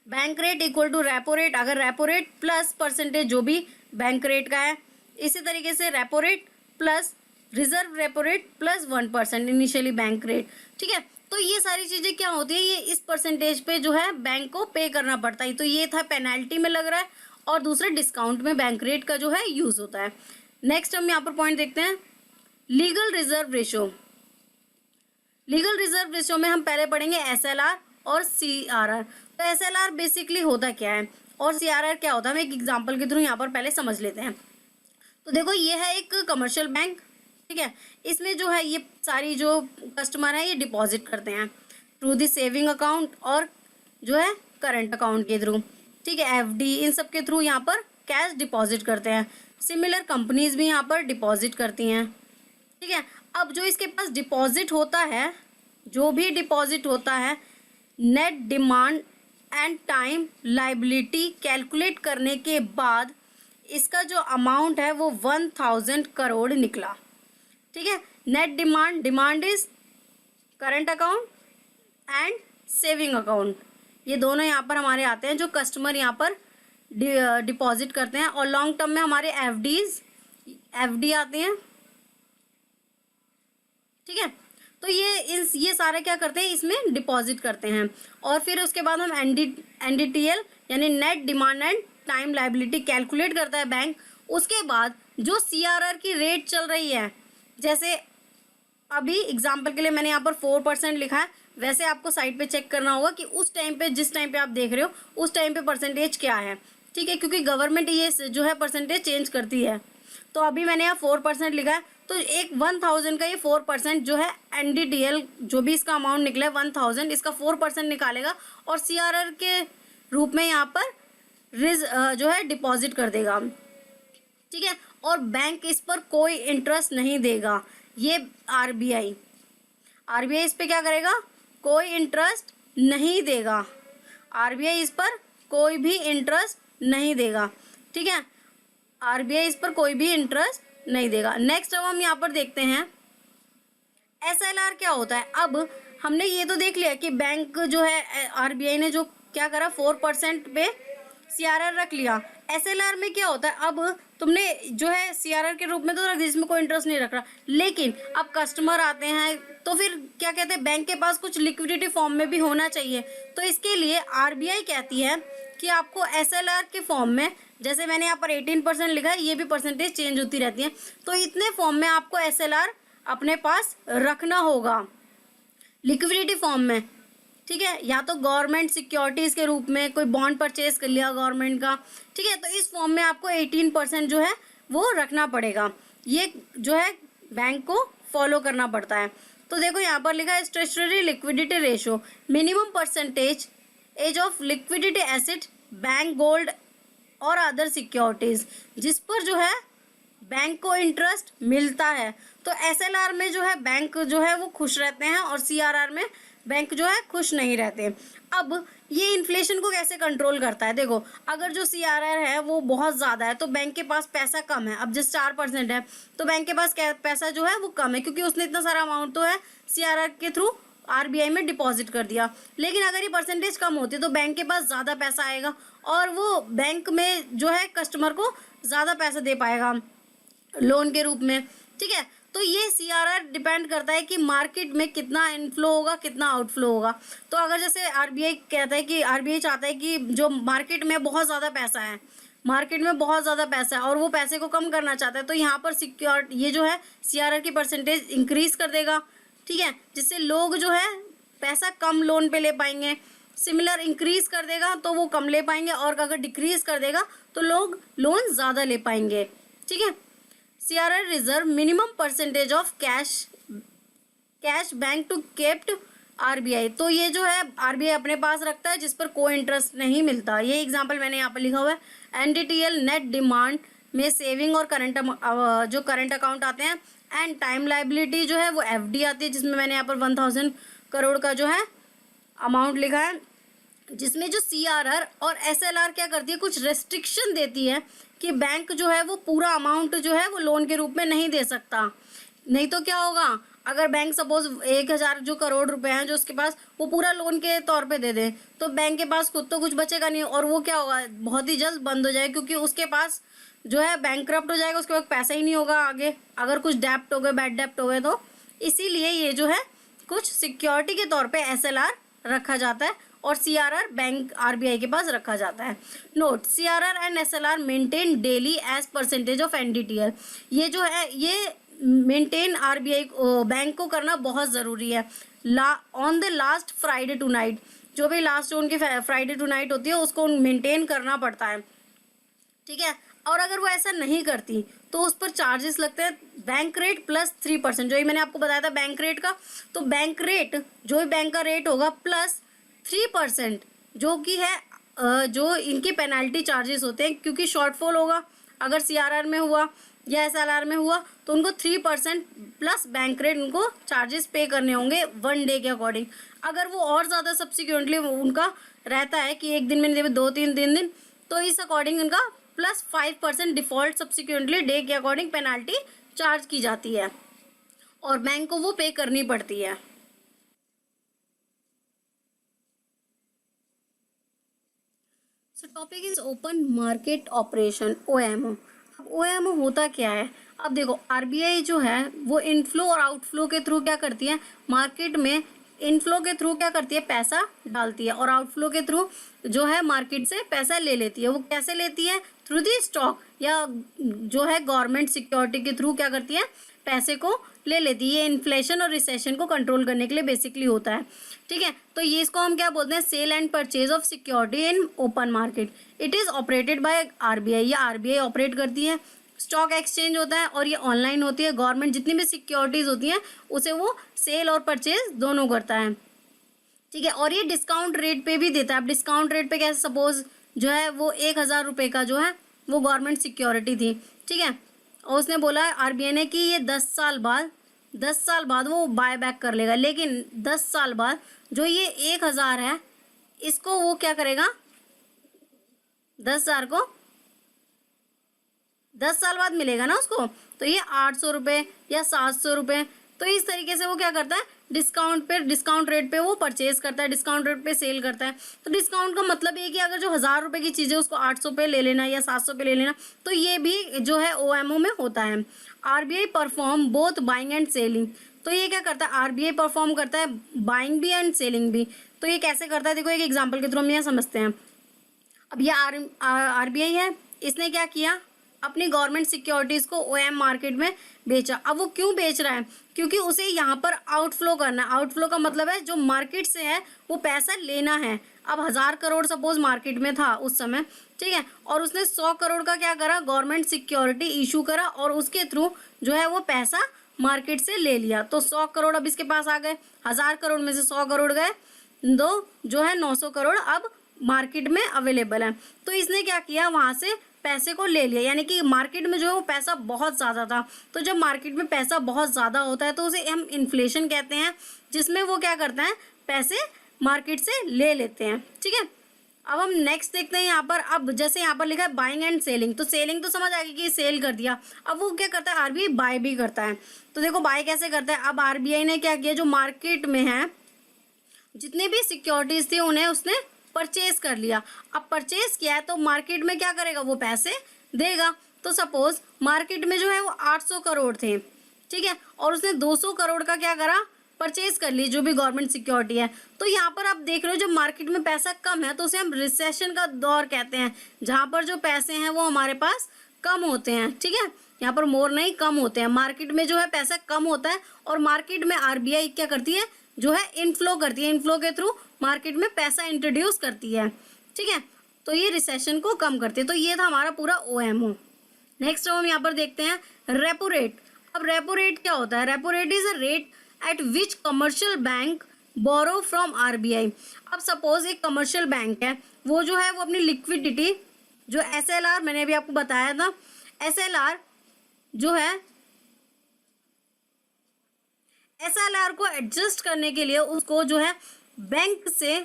Speaker 2: Bank rate equal to repo rate, अगर रेपो रेट प्लस परसेंटेज जो भी बैंक रेट का है, इसी तरीके से repo rate plus reserve repo rate plus 1% initially bank rate. ठीक है, तो ये सारी चीज़ें क्या होती है, ये इस परसेंटेज पे जो है बैंक को पे करना पड़ता है। तो ये था पेनल्टी में लग रहा है, और दूसरे डिस्काउंट में बैंक रेट का जो है यूज़ होता है। नेक्स्ट हम यहाँ पर पॉइंट देखते हैं, legal reserve ratio. Legal reserve ratio में हम पहले पढ़ेंगे SLR और CRR। तो SLR बेसिकली होता क्या है और CRR क्या होता है, हम एक एग्जांपल के थ्रू यहाँ पर पहले समझ लेते हैं। तो देखो ये है एक कमर्शियल बैंक, ठीक है, इसमें जो है ये सारी जो कस्टमर है ये डिपॉजिट करते हैं थ्रू दी सेविंग अकाउंट और जो है करंट अकाउंट के थ्रू। ठीक है, FD इन सब के थ्रू यहाँ पर कैश डिपॉजिट करते हैं। सिमिलर कंपनीज भी यहाँ पर डिपॉजिट करती हैं। ठीक है, अब जो इसके पास डिपॉजिट होता है, जो भी डिपॉजिट होता है, net demand and time liability calculate करने के बाद इसका जो अमाउंट है वो 1000 करोड़ निकला। ठीक है, net demand is current account and saving account, ये दोनों यहाँ पर हमारे आते हैं जो कस्टमर यहाँ पर डिपॉजिट करते हैं। और लॉन्ग टर्म में हमारे FD आते हैं। ठीक है, तो ये सारे क्या करते हैं, इसमें डिपॉजिट करते हैं। और फिर उसके बाद हम NDTL यानी net demand and time liability calculate करता है बैंक। उसके बाद जो CRR की रेट चल रही है, जैसे अभी एग्जांपल के लिए मैंने यहाँ पर 4% लिखा है, वैसे आपको साइट पे चेक करना होगा कि उस टाइम पे जिस टाइम पे आप देख रहे हो उस टाइम पे परसेंटेज क्या है। ठीक है, क्योंकि गवर्नमेंट ये जो है परसेंटेज चेंज करती है। तो अभी मैंने यहाँ 4% लिखा है, तो एक 1000 का ये 4% जो है NDTL जो भी इसका अमाउंट निकला है 1000, इसका 4% निकालेगा और CRR के रूप में यहाँ पर जो है डिपॉजिट कर देगा। ठीक है, और बैंक इस पर कोई इंटरेस्ट नहीं देगा। ये RBI इस पर क्या करेगा, कोई इंटरेस्ट नहीं देगा। RBI इस पर कोई भी इंटरेस्ट नहीं देगा। ठीक है, आरबीआई इस पर कोई भी इंटरेस्ट नहीं देगा। नेक्स्ट अब हम यहाँ पर देखते हैं एसएलआर क्या होता है। अब हमने ये तो देख लिया कि बैंक जो है आरबीआई ने जो क्या करा 4% पे सीआरआर रख लिया। एसएलआर में क्या होता है, अब तुमने जो है सीआरआर के रूप में तो रख दिया जिसमें कोई इंटरेस्ट नहीं रख रहा, लेकिन अब कस्टमर आते हैं तो फिर क्या कहते हैं बैंक के पास कुछ लिक्विडिटी फॉर्म में भी होना चाहिए। तो इसके लिए आरबीआई कहती है कि आपको एसएलआर के फॉर्म में, जैसे मैंने यहाँ पर 18% लिखा है, ये भी परसेंटेज चेंज होती रहती है, तो इतने फॉर्म में आपको एसएलआर अपने पास रखना होगा लिक्विडिटी फॉर्म में। ठीक है, या तो गवर्नमेंट सिक्योरिटीज के रूप में कोई बॉन्ड परचेज कर लिया गवर्नमेंट का। ठीक है, तो इस फॉर्म में आपको 18% जो है वो रखना पड़ेगा। ये जो है बैंक को फॉलो करना पड़ता है। तो देखो यहाँ पर लिखा है statutory liquidity ratio minimum percentage as of liquidity asset bank gold और अदर सिक्योरिटीज, जिस पर जो है बैंक को इंटरेस्ट मिलता है। तो एसएलआर में जो है बैंक जो है वो खुश रहते हैं और सीआरआर में बैंक जो है खुश नहीं रहते। अब ये इन्फ्लेशन को कैसे कंट्रोल करता है, देखो अगर जो सीआरआर है वो बहुत ज़्यादा है तो बैंक के पास पैसा कम है। अब जिस 4% है तो बैंक के पास पैसा जो है वो कम है, क्योंकि उसने इतना सारा अमाउंट तो है सीआरआर के थ्रू आरबीआई में डिपॉजिट कर दिया। लेकिन अगर ये परसेंटेज कम होती है तो बैंक के पास ज़्यादा पैसा आएगा और वो बैंक में जो है कस्टमर को ज़्यादा पैसा दे पाएगा लोन के रूप में। ठीक है, तो ये सीआरआर डिपेंड करता है कि मार्केट में कितना इनफ्लो होगा कितना आउटफ्लो होगा। तो अगर जैसे आरबीआई कहता है कि आरबीआई चाहता है कि जो मार्केट में बहुत ज़्यादा पैसा है, मार्केट में बहुत ज़्यादा पैसा है और वो पैसे को कम करना चाहता है, तो यहाँ पर सिक्योर ये जो है सीआरआर की परसेंटेज इंक्रीज कर देगा। ठीक है, जिससे लोग जो है पैसा कम लोन पे ले पाएंगे। सिमिलर इंक्रीज कर देगा तो वो कम ले पाएंगे और अगर डिक्रीज कर देगा तो लोग लोन ज़्यादा ले पाएंगे। ठीक है, CRR reserve minimum percentage of cash bank to kept RBI. तो ये जो है आरबीआई अपने पास रखता है जिस पर कोई इंटरेस्ट नहीं मिलता। ये एग्जांपल मैंने यहाँ पर लिखा हुआ है। एनडीटीएल नेट डिमांड में सेविंग और जो करंट अकाउंट आते हैं एंड टाइम लाइबिलिटी जो है वो एफडी आती है, जिसमें मैंने यहाँ पर 1000 करोड़ का जो है अमाउंट लिखा है, जिसमें जो सीआरआर और एसएलआर क्या करती है कुछ रेस्ट्रिक्शन देती है कि बैंक जो है वो पूरा अमाउंट जो है वो लोन के रूप में नहीं दे सकता। नहीं तो क्या होगा, अगर बैंक सपोज 1000 जो करोड़ रुपए हैं जो उसके पास वो पूरा लोन के तौर पे दे दे तो बैंक के पास खुद तो कुछ बचेगा नहीं और वो क्या होगा बहुत ही जल्द बंद हो जाएगा, क्योंकि उसके पास जो है बैंकक्रप्ट हो जाएगा, उसके पास पैसा ही नहीं होगा आगे अगर कुछ डेप्ट हो गए बैड डेप्ट हो गए तो। इसीलिए ये जो है कुछ सिक्योरिटी के तौर पे एसएलआर रखा जाता है और सीआरआर बैंक आरबीआई के पास रखा जाता है। Note, CRR and SLR maintain daily as percentage of NDTL. ये जो है ये मेंटेन आरबीआई बैंक को करना बहुत ज़रूरी है। On the last Friday to night, जो भी लास्ट उनकी फ्राइडे टू नाइट होती है उसको मेंटेन करना पड़ता है। ठीक है, और अगर वो ऐसा नहीं करती तो उस पर चार्जेस लगते हैं बैंक रेट प्लस 3%, जो ही मैंने आपको बताया था बैंक रेट का। तो बैंक रेट जो भी बैंक का रेट होगा प्लस 3% जो कि है जो इनकी पेनल्टी चार्जेस होते हैं, क्योंकि शॉर्टफॉल होगा अगर सीआरआर में हुआ या एसएलआर में हुआ तो उनको 3% प्लस बैंक रेट उनको चार्जेस पे करने होंगे 1 डे के अकॉर्डिंग। अगर वो और ज़्यादा सब्सिक्वेंटली उनका रहता है कि एक दिन में नहीं 2-3 दिन, तो इस अकॉर्डिंग उनका प्लस 5% डिफॉल्ट सब्सिक्वेंटली डे के अकॉर्डिंग पेनल्टी चार्ज की जाती है और बैंक को वो पे करनी पड़ती है। सो topic is open market operation OMO. अब ओएमओ होता क्या है, अब देखो आरबीआई जो है वो इनफ्लो और आउटफ्लो के थ्रू क्या करती है मार्केट में, इनफ्लो के थ्रू क्या करती है पैसा डालती है और आउटफ्लो के थ्रू जो है मार्केट से पैसा ले लेती है। वो कैसे लेती है, थ्रू दी स्टॉक या जो है गवर्नमेंट सिक्योरिटी के थ्रू क्या करती है पैसे को ले लेती है। ये इन्फ्लेशन और रिसेशन को कंट्रोल करने के लिए बेसिकली होता है। ठीक है, तो ये इसको हम क्या बोलते हैं sale and purchase of security in open market. It is operated by RBI, या आरबीआई ऑपरेट करती है। स्टॉक एक्सचेंज होता है और ये ऑनलाइन होती है। गवर्नमेंट जितनी भी सिक्योरिटीज होती हैं उसे वो सेल और परचेज दोनों करता है। ठीक है, और ये डिस्काउंट रेट पे भी देता है। अब डिस्काउंट रेट पे कैसे, सपोज जो है वो 1000 रुपये का जो है वो गवर्नमेंट सिक्योरिटी थी। ठीक है, और उसने बोला आरबीआई ने कि ये 10 साल बाद वो बाय बैक कर लेगा, लेकिन 10 साल बाद जो ये 1000 है इसको वो क्या करेगा 10,000 को 10 साल बाद मिलेगा ना उसको, तो ये 800 रुपये या 700 रुपये। तो इस तरीके से वो क्या करता है, डिस्काउंट रेट पे वो परचेज करता है, डिस्काउंट रेट पे सेल करता है। तो डिस्काउंट का मतलब ये कि अगर जो 1000 रुपये की चीज़ है उसको 800 पे ले लेना या 700 पे ले लेना, तो ये भी जो है OMO में होता है। RBI perform both buying and selling. तो ये क्या करता है, RBI परफॉर्म करता है बाइंग भी एंड सेलिंग भी। तो ये कैसे करता है, देखो एक एग्जाम्पल के थ्रू हम यहाँ समझते हैं। अब ये RBI है, इसने क्या किया, अपनी गवर्नमेंट सिक्योरिटीज़ को OM मार्केट में बेचा। अब वो क्यों बेच रहा है, क्योंकि उसे यहाँ पर आउटफ्लो करना है। आउटफ्लो का मतलब है जो मार्केट से है वो पैसा लेना है। अब 1000 करोड़ सपोज मार्केट में था उस समय, ठीक है, और उसने 100 करोड़ का क्या करा, गवर्नमेंट सिक्योरिटी इशू करा और उसके थ्रू जो है वो पैसा मार्केट से ले लिया। तो 100 करोड़ अब इसके पास आ गए, 1000 करोड़ में से 100 करोड़ गए, दो जो है 900 करोड़ अब मार्केट में अवेलेबल है। तो इसने क्या किया, वहाँ से पैसे को ले लिया, यानी कि मार्केट में जो है वो पैसा बहुत ज़्यादा था। तो जब मार्केट में पैसा बहुत ज़्यादा होता है तो उसे हम इन्फ्लेशन कहते हैं, जिसमें वो क्या करते हैं, पैसे मार्केट से ले लेते हैं, ठीक है। अब हम नेक्स्ट देखते हैं यहाँ पर। अब जैसे यहाँ पर लिखा है बाइंग एंड सेलिंग, तो सेलिंग तो समझ आ गई कि सेल कर दिया। अब वो क्या करता है, RBI बाय भी करता है। तो देखो बाय कैसे करता है, अब RBI ने क्या किया, जो मार्केट में है जितने भी सिक्योरिटीज थे उन्हें उसने परचेज कर लिया। अब परचेज किया है तो मार्केट में क्या करेगा, वो पैसे देगा। तो सपोज मार्केट में जो है वो 800 करोड़ थे, ठीक है, और उसने 200 करोड़ का क्या करा, परचेज कर ली, जो भी गवर्नमेंट सिक्योरिटी है। तो यहाँ पर आप देख रहे हो जब मार्केट में पैसा कम है तो उसे हम रिसेशन का दौर कहते हैं, जहाँ पर जो पैसे हैं वो हमारे पास कम होते हैं, ठीक है। यहाँ पर मोर नहीं, कम होते हैं। मार्केट में जो है पैसा कम होता है और मार्केट में RBI क्या करती है, जो है इनफ्लो करती है, इनफ्लो के थ्रू मार्केट में पैसा इंट्रोड्यूस करती है, ठीक है। तो ये रिसेशन को कम करती है। तो ये था हमारा पूरा OMO। नेक्स्ट हम यहाँ पर देखते हैं रेपो रेट। अब रेपो रेट क्या होता है, repo rate is a rate at which commercial bank borrow from RBI। अब सपोज एक कमर्शियल बैंक है, वो जो है वो अपनी लिक्विडिटी जो SLR मैंने अभी आपको बताया था, SLR जो है SLR को एडजस्ट करने के लिए उसको जो है बैंक से,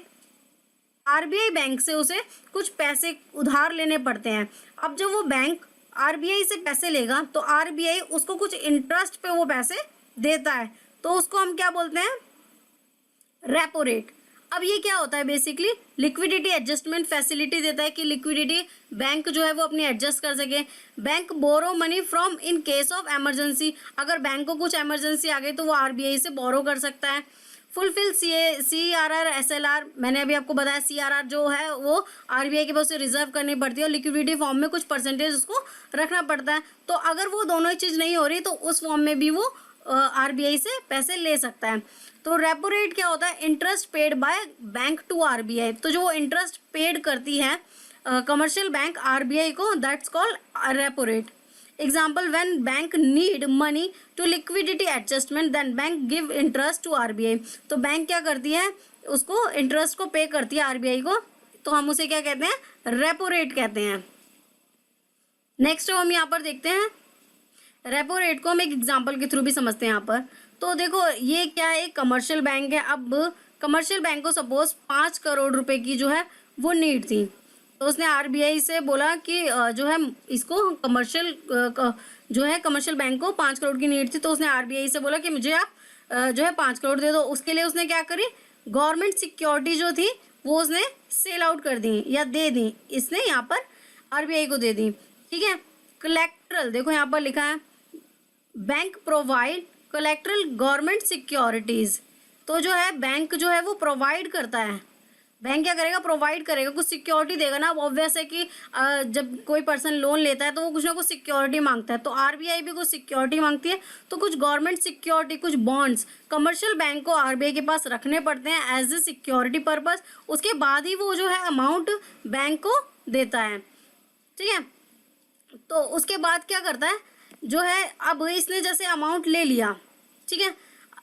Speaker 2: RBI बैंक से उसे कुछ पैसे उधार लेने पड़ते हैं। अब जब वो बैंक RBI से पैसे लेगा तो RBI उसको कुछ इंटरेस्ट पे वो पैसे देता है, तो उसको हम क्या बोलते हैं, रेपो रेट। अब ये क्या होता है, बेसिकली लिक्विडिटी एडजस्टमेंट फैसिलिटी देता है कि लिक्विडिटी बैंक जो है वो अपनी एडजस्ट कर सके। Bank borrow money from in case of emergency, अगर बैंक को कुछ इमरजेंसी आ गई तो वो RBI से बोरो कर सकता है। फुलफिल CRR SLR, मैंने अभी आपको बताया CRR जो है वो RBI के पास से रिजर्व करनी पड़ती है और लिक्विडिटी फॉर्म में कुछ परसेंटेज उसको रखना पड़ता है। तो अगर वो दोनों ही चीज़ नहीं हो रही तो उस फॉर्म में भी वो RBI से पैसे ले सकता है। तो रेपो रेट क्या होता है, interest paid by bank to RBI। तो जो वो इंटरेस्ट पेड करती है कमर्शियल बैंक RBI को, that's called repo rate. Example, when bank need money to liquidity adjustment then bank give interest to RBI। तो बैंक क्या करती है, उसको इंटरेस्ट को पे करती है RBI को, तो हम उसे क्या कहते हैं, रेपो रेट कहते हैं। नेक्स्ट हम यहाँ पर देखते हैं रेपो रेट को हम एक एग्जांपल के थ्रू भी समझते हैं यहाँ पर। तो देखो ये क्या है, एक कमर्शियल बैंक है। अब कमर्शियल बैंक को सपोज 5 करोड़ रुपए की जो है वो नीड थी, तो उसने RBI से बोला कि जो है इसको कमर्शियल जो है कमर्शियल बैंक को 5 करोड़ की नीड थी, तो उसने RBI से बोला कि मुझे आप जो है 5 करोड़ दे दो। उसके लिए उसने क्या करी, गवर्नमेंट सिक्योरिटी जो थी वो उसने सेल आउट कर दी या दे दी, इसने यहाँ पर RBI को दे दी, ठीक है। कोलैटरल देखो यहाँ पर लिखा है, bank provide collateral government securities. तो जो है बैंक जो है वो प्रोवाइड करता है, बैंक क्या करेगा, प्रोवाइड करेगा, कुछ सिक्योरिटी देगा ना। अब ऑब्वियस है कि जब कोई पर्सन लोन लेता है तो वो कुछ ना कुछ सिक्योरिटी मांगता है, तो RBI भी कुछ सिक्योरिटी मांगती है। तो कुछ गवर्नमेंट सिक्योरिटी, कुछ बॉन्ड्स कमर्शियल बैंक को RBI के पास रखने पड़ते हैं एज ए सिक्योरिटी पर्पस, उसके बाद ही वो जो है अमाउंट बैंक को देता है, ठीक है। तो उसके बाद क्या करता है, जो है अब इसने जैसे अमाउंट ले लिया, ठीक है,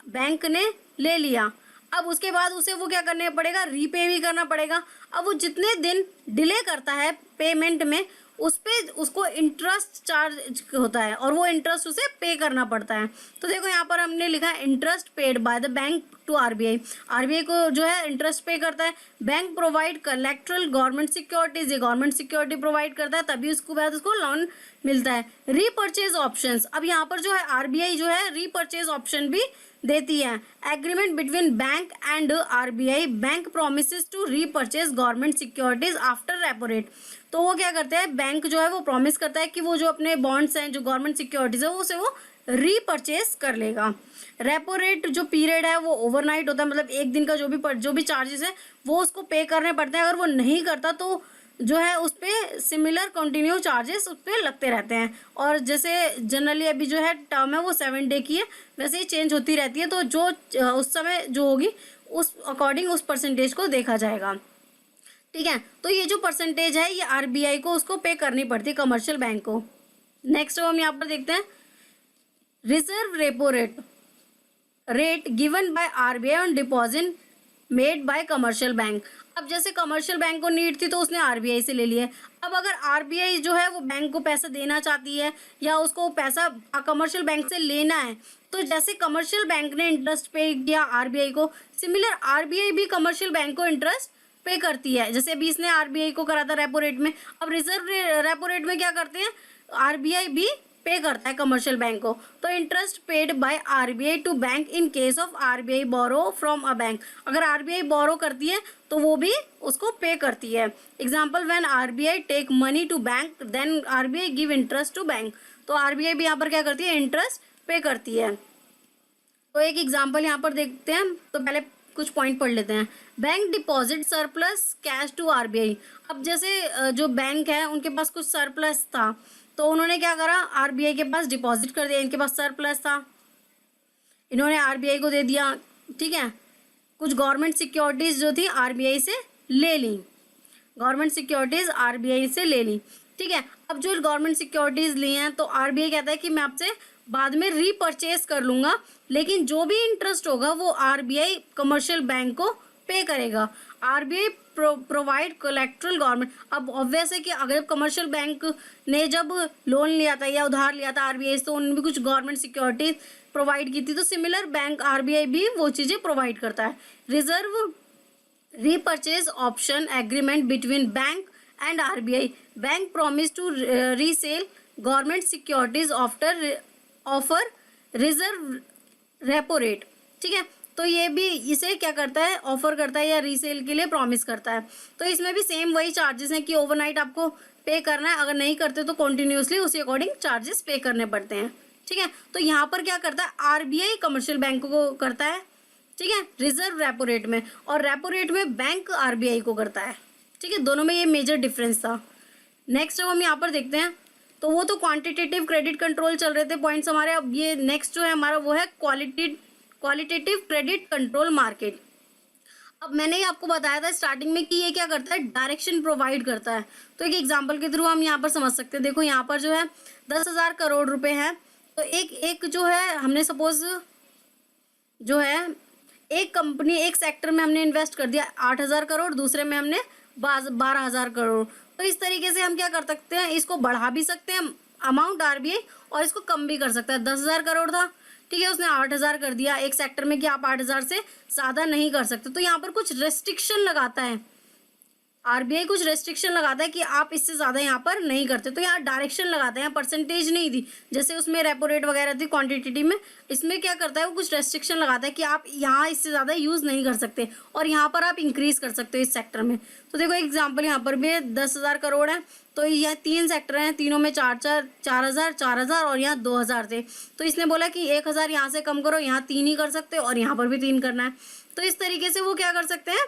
Speaker 2: बैंक ने ले लिया, अब उसके बाद उसे वो क्या करने पड़ेगा, रीपे भी करना पड़ेगा। अब वो जितने दिन डिले करता है पेमेंट में उस पर उसको इंटरेस्ट चार्ज होता है और वो इंटरेस्ट उसे पे करना पड़ता है। तो देखो यहाँ पर हमने लिखा है interest paid by the bank to to RBI, RBI को जो है इंटरेस्ट पे करता है। Bank provide collateral government securities, ये गवर्नमेंट सिक्योरिटी प्रोवाइड करता है तभी उसको बाद उसको लोन मिलता है। रीपर्चेज ऑप्शंस, अब यहाँ पर जो है आरबीआई जो है रीपर्चेज ऑप्शन भी देती है। Agreement between bank and RBI, bank promises to repurchase government securities after repo rate, तो वो क्या करते हैं, बैंक जो है वो प्रॉमिस करता है कि वो जो अपने बॉन्ड्स हैं, जो गवर्नमेंट सिक्योरिटीज है, उसे वो रीपर्चेज कर लेगा। रेपो रेट जो पीरियड है वो ओवरनाइट होता है, मतलब एक दिन का जो भी चार्जेस है वो उसको पे करने पड़ते हैं। अगर वो नहीं करता तो जो है उस पर सिमिलर कंटिन्यू चार्जेस उस पर लगते रहते हैं। और जैसे जनरली अभी जो है टर्म है वो 7 डे की है, वैसे ही चेंज होती रहती है, तो जो उस समय जो होगी उस अकॉर्डिंग उस परसेंटेज को देखा जाएगा। ठीक है, तो ये जो परसेंटेज है ये आरबीआई को उसको पे करनी पड़ती है, कमर्शियल बैंक को। नेक्स्ट हम यहाँ पर देखते हैं reserve repo rate given by RBI on deposit made by commercial bank. अब जैसे कमर्शियल बैंक को नीड थी तो उसने आरबीआई से ले लिया। अब अगर आरबीआई जो है वो बैंक को पैसा देना चाहती है या उसको पैसा कमर्शियल बैंक से लेना है, तो जैसे कमर्शियल बैंक ने इंटरेस्ट पे किया आरबीआई को, सिमिलर आरबीआई भी कमर्शियल बैंक को इंटरेस्ट पे करती है। जैसे अभी इसने आरबीआई को करा था रेपो रेट में, अब रिजर्व रेपो रेट में क्या करते हैं, आरबीआई भी पे करता है कमर्शियल बैंक को। तो interest paid by RBI to bank in case of RBI borrow from a bank, अगर आरबीआई बोरो करती है तो वो भी उसको पे करती है। Example, when RBI take money to bank then RBI give interest to bank, तो आरबीआई भी यहाँ पर क्या करती है, इंटरेस्ट पे करती है। तो एक एग्जाम्पल यहाँ पर देखते हैं, तो पहले कुछ पॉइंट पढ़ लेते हैं। Bank deposit surplus cash to RBI, अब जैसे जो बैंक है उनके पास कुछ सरप्लस था तो उन्होंने क्या करा, आरबीआई के पास डिपॉजिट कर दिया, इनके पास सरप्लस था, इन्होंने आरबीआई को दे दिया। ठीक है, कुछ गवर्नमेंट सिक्योरिटीज जो थी आरबीआई से ले ली, गवर्नमेंट सिक्योरिटीज आरबीआई से ले ली। ठीक है, अब जो गवर्नमेंट सिक्योरिटीज ली हैं तो आरबीआई कहता है कि मैं आपसे बाद में रीपर्चेज कर लूंगा, लेकिन जो भी इंटरेस्ट होगा वो आरबीआई कमर्शियल बैंक को पे करेगा। आरबीआई प्रोवाइड कोलेक्ट्रल गवर्नमेंट, अब ऑब्वियस है कि अगर कमर्शियल बैंक ने जब लोन लिया था या उधार लिया था आरबीआई से, तो उन्होंने भी कुछ गवर्नमेंट सिक्योरिटी प्रोवाइड की थी, तो सिमिलर बैंक आरबीआई भी वो चीज़ें प्रोवाइड करता है। Reserve repurchase option agreement between bank and RBI, bank promise to resale government securities after offer reserve repo rate. ठीक है, तो ये भी इसे क्या करता है, ऑफर करता है या रीसेल के लिए प्रॉमिस करता है। तो इसमें भी सेम वही चार्जेस हैं कि ओवरनाइट आपको पे करना है, अगर नहीं करते तो कॉन्टिन्यूसली उसी अकॉर्डिंग चार्जेस पे करने पड़ते हैं। ठीक है, तो यहाँ पर क्या करता है, आरबीआई कमर्शियल बैंक को करता है, ठीक है, रिजर्व रेपो रेट में, और रेपो रेट में बैंक आरबीआई को करता है। ठीक है, दोनों में ये मेजर डिफरेंस था। नेक्स्ट अब हम यहाँ पर देखते हैं, तो वो तो क्वांटिटेटिव क्रेडिट कंट्रोल चल रहे थे पॉइंट्स हमारे। अब ये नेक्स्ट जो है हमारा वो है क्वालिटेटिव क्रेडिट कंट्रोल मार्केट। अब मैंने ही आपको बताया था स्टार्टिंग में कि ये क्या करता है, डायरेक्शन प्रोवाइड करता है। तो एक एग्जांपल के थ्रू हम यहाँ पर समझ सकते हैं। देखो यहाँ पर जो है 10,000 करोड़ रुपए हैं, तो एक जो है हमने सपोज जो है एक कंपनी एक सेक्टर में हमने इन्वेस्ट कर दिया 8,000 करोड़, दूसरे में हमने 12,000 करोड़। तो इस तरीके से हम क्या कर सकते हैं, इसको बढ़ा भी सकते हैं अमाउंट आरबीआई, और इसको कम भी कर सकता है। 10,000 करोड़ था, ठीक है, उसने 8,000 कर दिया एक सेक्टर में कि आप 8,000 से ज़्यादा नहीं कर सकते। तो यहाँ पर कुछ रेस्ट्रिक्शन लगाता है आरबीआई, कुछ रेस्ट्रिक्शन लगाता है कि आप इससे ज़्यादा यहाँ पर नहीं करते। तो यहाँ डायरेक्शन लगाते हैं, परसेंटेज नहीं दी, जैसे उसमें रेपो रेट वगैरह थी क्वांटिटेटिव में, इसमें क्या करता है वो कुछ रेस्ट्रिक्शन लगाता है कि आप यहाँ इससे ज़्यादा यूज़ नहीं कर सकते, और यहाँ पर आप इंक्रीज़ कर सकते हो इस सेक्टर में। तो देखो एग्जाम्पल यहाँ पर भी 10,000 करोड़ है, तो यह 3 सेक्टर हैं, तीनों में 4,000 और यहाँ 2,000 थे। तो इसने बोला कि 1,000 यहाँ से कम करो, यहाँ 3 ही कर सकते हो और यहाँ पर भी 3 करना है। तो इस तरीके से वो क्या कर सकते हैं,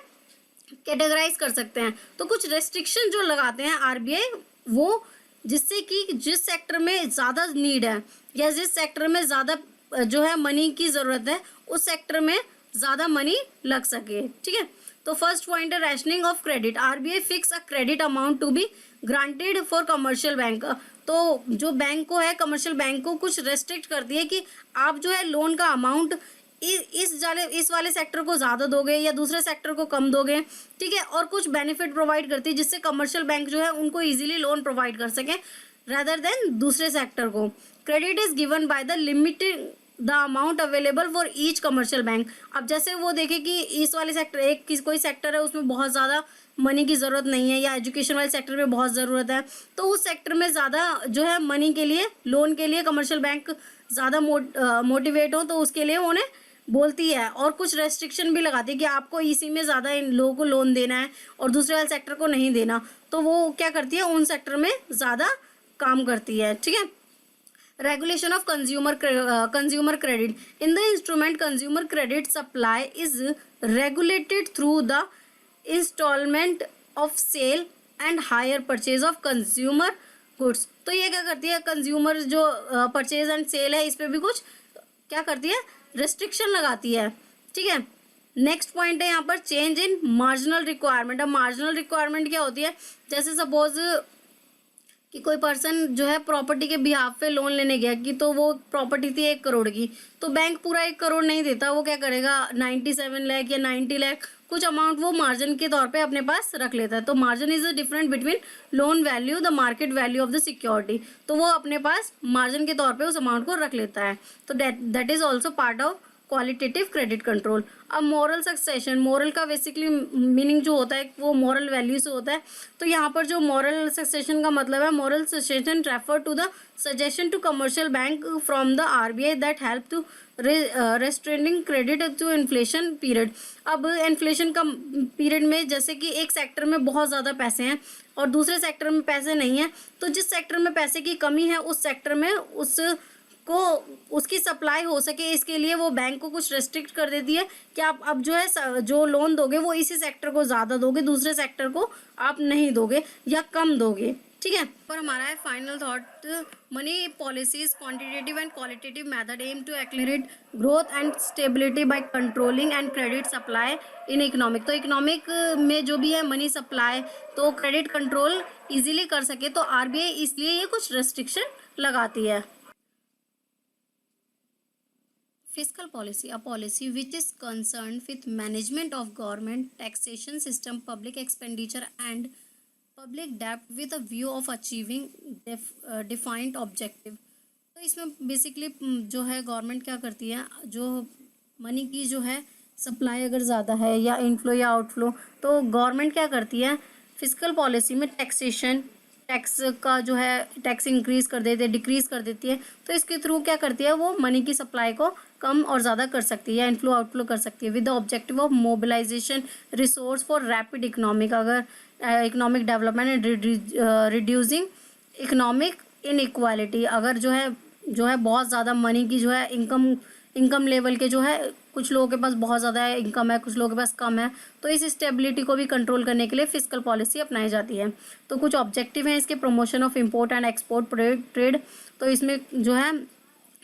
Speaker 2: कैटेगराइज कर सकते हैं। तो कुछ रेस्ट्रिक्शन जो लगाते हैं आरबीआई, वो जिससे कि जिस सेक्टर में ज़्यादा नीड है या जिस सेक्टर में ज़्यादा जो है मनी की ज़रूरत है, उस सेक्टर में ज़्यादा मनी लग सके। ठीक है, तो फर्स्ट पॉइंट है rationing of credit. RBI fix a credit amount to be granted for commercial bank. तो जो बैंक को है, कमर्शियल बैंक को कुछ रेस्ट्रिक्ट करती है कि आप जो है लोन का अमाउंट इस वाले सेक्टर को ज़्यादा दोगे या दूसरे सेक्टर को कम दोगे। ठीक है, और कुछ बेनिफिट प्रोवाइड करती है जिससे कमर्शियल बैंक जो है उनको इजीली लोन प्रोवाइड कर सकें रादर देन दूसरे सेक्टर को। Credit is given by the the amount available for each commercial bank. अब जैसे वो देखे कि इस वाले सेक्टर, कोई सेक्टर है उसमें बहुत ज़्यादा मनी की ज़रूरत नहीं है, या एजुकेशन वाले सेक्टर में बहुत ज़रूरत है, तो उस सेक्टर में ज़्यादा जो है मनी के लिए, लोन के लिए कमर्शियल बैंक ज़्यादा मोटिवेट हो, तो उसके लिए उन्हें बोलती है और कुछ रेस्ट्रिक्शन भी लगाती है कि आपको इसी में ज़्यादा इन लोगों को लोन देना है और दूसरे वाले सेक्टर को नहीं देना। तो वो क्या करती है, उन सेक्टर में ज़्यादा काम करती है। ठीक है। Regulation of consumer credit. In the instrument consumer credit supply is regulated through the instalment of sale and hire purchase of consumer goods. तो ये क्या करती है, कंज्यूमर जो परचेज एंड सेल है, इस पे भी कुछ क्या करती है, रेस्ट्रिक्शन लगाती है। ठीक है। नेक्स्ट पॉइंट है यहाँ पर चेंज इन मार्जिनल रिक्वायरमेंट। अब मार्जिनल रिक्वायरमेंट क्या होती है, जैसे सपोज कि कोई पर्सन जो है प्रॉपर्टी के बिहाफ पे लोन लेने गया, कि तो वो प्रॉपर्टी थी 1 करोड़ की, तो बैंक पूरा 1 करोड़ नहीं देता, वो क्या करेगा 97 लाख या 90 लाख कुछ अमाउंट वो मार्जिन के तौर पे अपने पास रख लेता है। तो margin is the difference between loan value the market value of the security. तो वो अपने पास मार्जिन के तौर पे उस अमाउंट को रख लेता है। तो that is also part of qualitative credit control. अब मोरल सक्सेशन, मोरल का बेसिकली मीनिंग जो होता है वो मोरल वैल्यू से होता है। तो यहाँ पर जो मोरल सक्सेशन का मतलब है, moral suasion refer to the suggestion to commercial bank from the RBI that help to restraining credit to inflation period. अब इन्फ्लेशन का पीरियड में जैसे कि एक सेक्टर में बहुत ज़्यादा पैसे हैं और दूसरे सेक्टर में पैसे नहीं हैं, तो जिस सेक्टर में पैसे की कमी है उस सेक्टर में उसकी सप्लाई हो सके, इसके लिए वो बैंक को कुछ रेस्ट्रिक्ट कर देती है कि आप अब जो है जो लोन दोगे वो इसी सेक्टर को ज़्यादा दोगे, दूसरे सेक्टर को आप नहीं दोगे या कम दोगे। ठीक है। पर हमारा है final thought, money policies quantitative and qualitative method aim to accelerate growth and stability by controlling and credit supply in economic. तो इकोनॉमिक में जो भी है मनी सप्लाई, तो क्रेडिट कंट्रोल इजीली कर सके, तो आरबीआई इसलिए ये कुछ रेस्ट्रिक्शन लगाती है। Fiscal policy, a policy which is concerned with management of government, taxation system, public expenditure and public debt with a view of achieving defined objective। तो इसमें बेसिकली जो है गवर्नमेंट क्या करती है, जो मनी की जो है सप्लाई अगर ज़्यादा है या इनफ्लो या आउटफ्लो, तो गवर्नमेंट क्या करती है, फिजिकल पॉलिसी में टैक्स का जो है टैक्स इंक्रीज कर देती है, डिक्रीज कर देती है। तो इसके थ्रू क्या करती है, वो मनी की सप्लाई को कम और ज़्यादा कर सकती है, इनफ्लो आउटफ्लो कर सकती है with the objective of mobilisation resource for rapid economic, अगर economic development and reducing economic inequality. अगर जो है बहुत ज़्यादा मनी की जो है इनकम लेवल के जो है, कुछ लोगों के पास बहुत ज़्यादा इनकम है, कुछ लोगों के पास कम है, तो इस स्टेबिलिटी को भी कंट्रोल करने के लिए फिजिकल पॉलिसी अपनाई जाती है। तो कुछ ऑब्जेक्टिव हैं इसके, promotion of import and export trade. तो इसमें जो है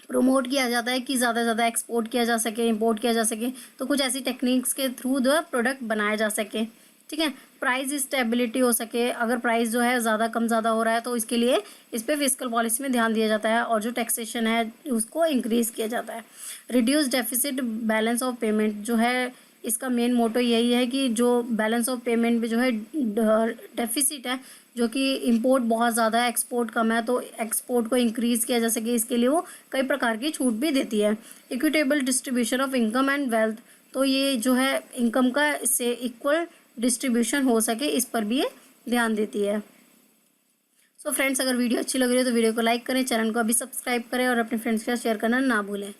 Speaker 2: प्रमोट किया जाता है कि ज़्यादा से ज़्यादा एक्सपोर्ट किया जा सके, इंपोर्ट किया जा सके, तो कुछ ऐसी टेक्निक्स के थ्रू जो है प्रोडक्ट बनाए जा सके। ठीक है। प्राइस स्टेबिलिटी हो सके, अगर प्राइस जो है ज़्यादा कम ज़्यादा हो रहा है तो इसके लिए इस पर फिजिकल पॉलिसी में ध्यान दिया जाता है, और जो टैक्सेशन है उसको इंक्रीज़ किया जाता है। Reduce deficit balance of payment, जो है इसका मेन मोटो यही है कि जो बैलेंस ऑफ पेमेंट में जो है डेफिसिट है, जो कि इंपोर्ट बहुत ज़्यादा है, एक्सपोर्ट कम है, तो एक्सपोर्ट को इंक्रीज़ किया जा सके, इसके लिए वो कई प्रकार की छूट भी देती है। Equitable distribution of income and wealth, तो ये जो है इनकम का इससे इक्वल डिस्ट्रीब्यूशन हो सके, इस पर भी ये ध्यान देती है। सो फ्रेंड्स, अगर वीडियो अच्छी लग रही है तो वीडियो को लाइक करें, चैनल को अभी सब्सक्राइब करें और अपने फ्रेंड्स के साथ शेयर करना ना भूलें।